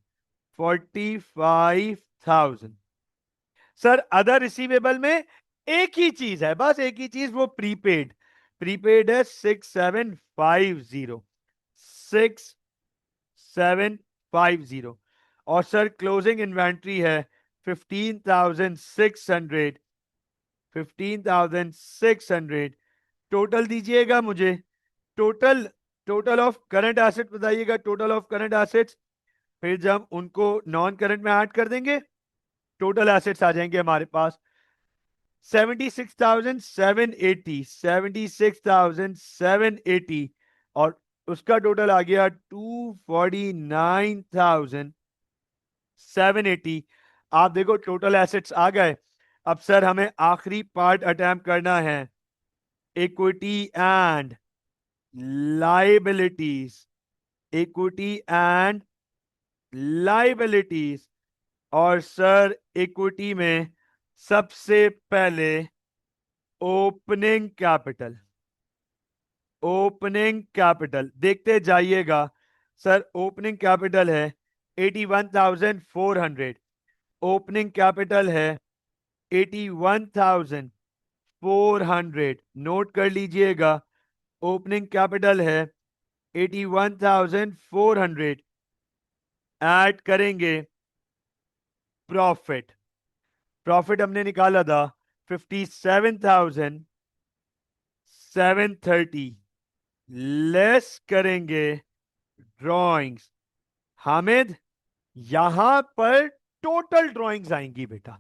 45,000। सर अदर रिसीवेबल में एक ही चीज है, बस एक ही चीज, वो प्रीपेड, प्रीपेड है 6,750, 6,750। और सर क्लोजिंग इन्वेंट्री है 15,600, 15,600। टोटल दीजिएगा मुझे, total, total of current asset बताइएगा, टोटल ऑफ करंट एसेट्स। फिर जब उनको नॉन करंट में ऐड कर देंगे, टोटल एसेट्स आ जाएंगे हमारे पास 76,780, 76,780। और उसका टोटल आ गया 249,780। आप देखो टोटल एसेट्स आ गए। अब सर हमें आखिरी पार्ट अटेम्प्ट करना है, equity and liabilities, equity and liabilities. और सर इक्विटी में सबसे पहले ओपनिंग कैपिटल, ओपनिंग कैपिटल देखते जाइएगा। सर ओपनिंग कैपिटल है 81,400, ओपनिंग कैपिटल है 81,400, नोट कर लीजिएगा, ओपनिंग कैपिटल है 81,400। ऐड करेंगे प्रॉफिट, प्रॉफिट हमने निकाला था 57,730, लेस करेंगे ड्रॉइंग्स। हामिद, यहां पर टोटल ड्राइंग्स आएंगी बेटा,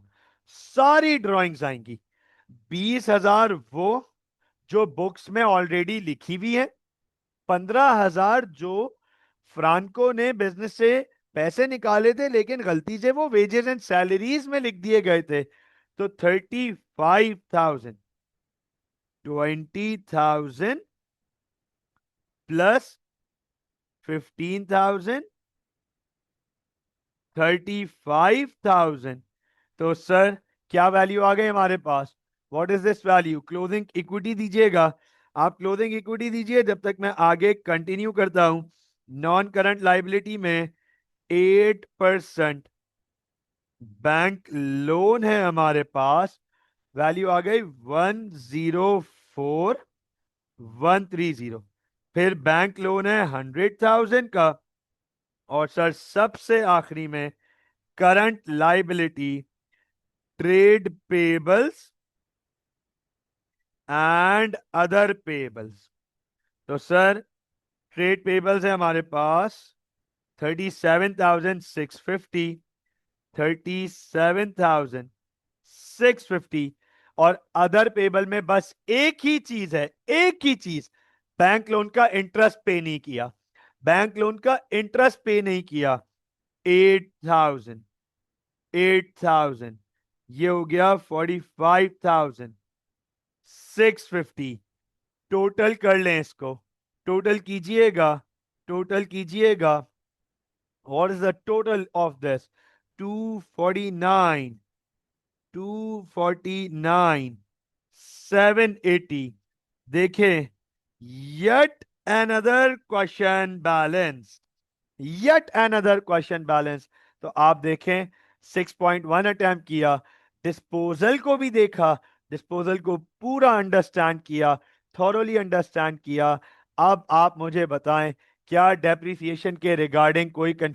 सारी ड्राइंग्स आएंगी। 20,000 वो जो बुक्स में ऑलरेडी लिखी हुई है, 15,000 जो फ्रांको ने बिजनेस से पैसे निकाले थे लेकिन गलती से वो वेजेस एंड सैलरीज में लिख दिए गए थे, तो 35,000, 20,000 प्लस 15,000, 35,000। तो सर क्या वैल्यू आ गई हमारे पास? What is this value? Closing equity दीजिएगा, आप क्लोजिंग इक्विटी दीजिए जब तक मैं आगे कंटिन्यू करता हूं। नॉन करंट लाइबिलिटी में 8% बैंक लोन है हमारे पास, वैल्यू आ गई 104,130। फिर बैंक लोन है 100,000 का। और सर सबसे आखिरी में current liability, trade payables and other payables. तो सर ट्रेड पेबल्स है हमारे पास 37,650, 37,650। और अदर पेबल में बस एक ही चीज है, एक ही चीज, बैंक लोन का इंटरेस्ट पे नहीं किया, बैंक लोन का इंटरेस्ट पे नहीं किया 8,000। 48,000, ये हो गया 45,650। टोटल कर लें इसको, टोटल कीजिएगा, टोटल कीजिएगा। What is the total of this? 249, 249, 780. देखें, yet another question balance, yet another question balance. तो आप देखें 6.1 अटेम्प्ट किया, डिस्पोजल को भी देखा, डिस्पोजल को पूरा अंडरस्टैंड किया, थॉरोली अंडरस्टैंड किया। अब आप मुझे बताएं क्या डेप्रिसिएशन के रिगार्डिंग कोई कंफ्यूजन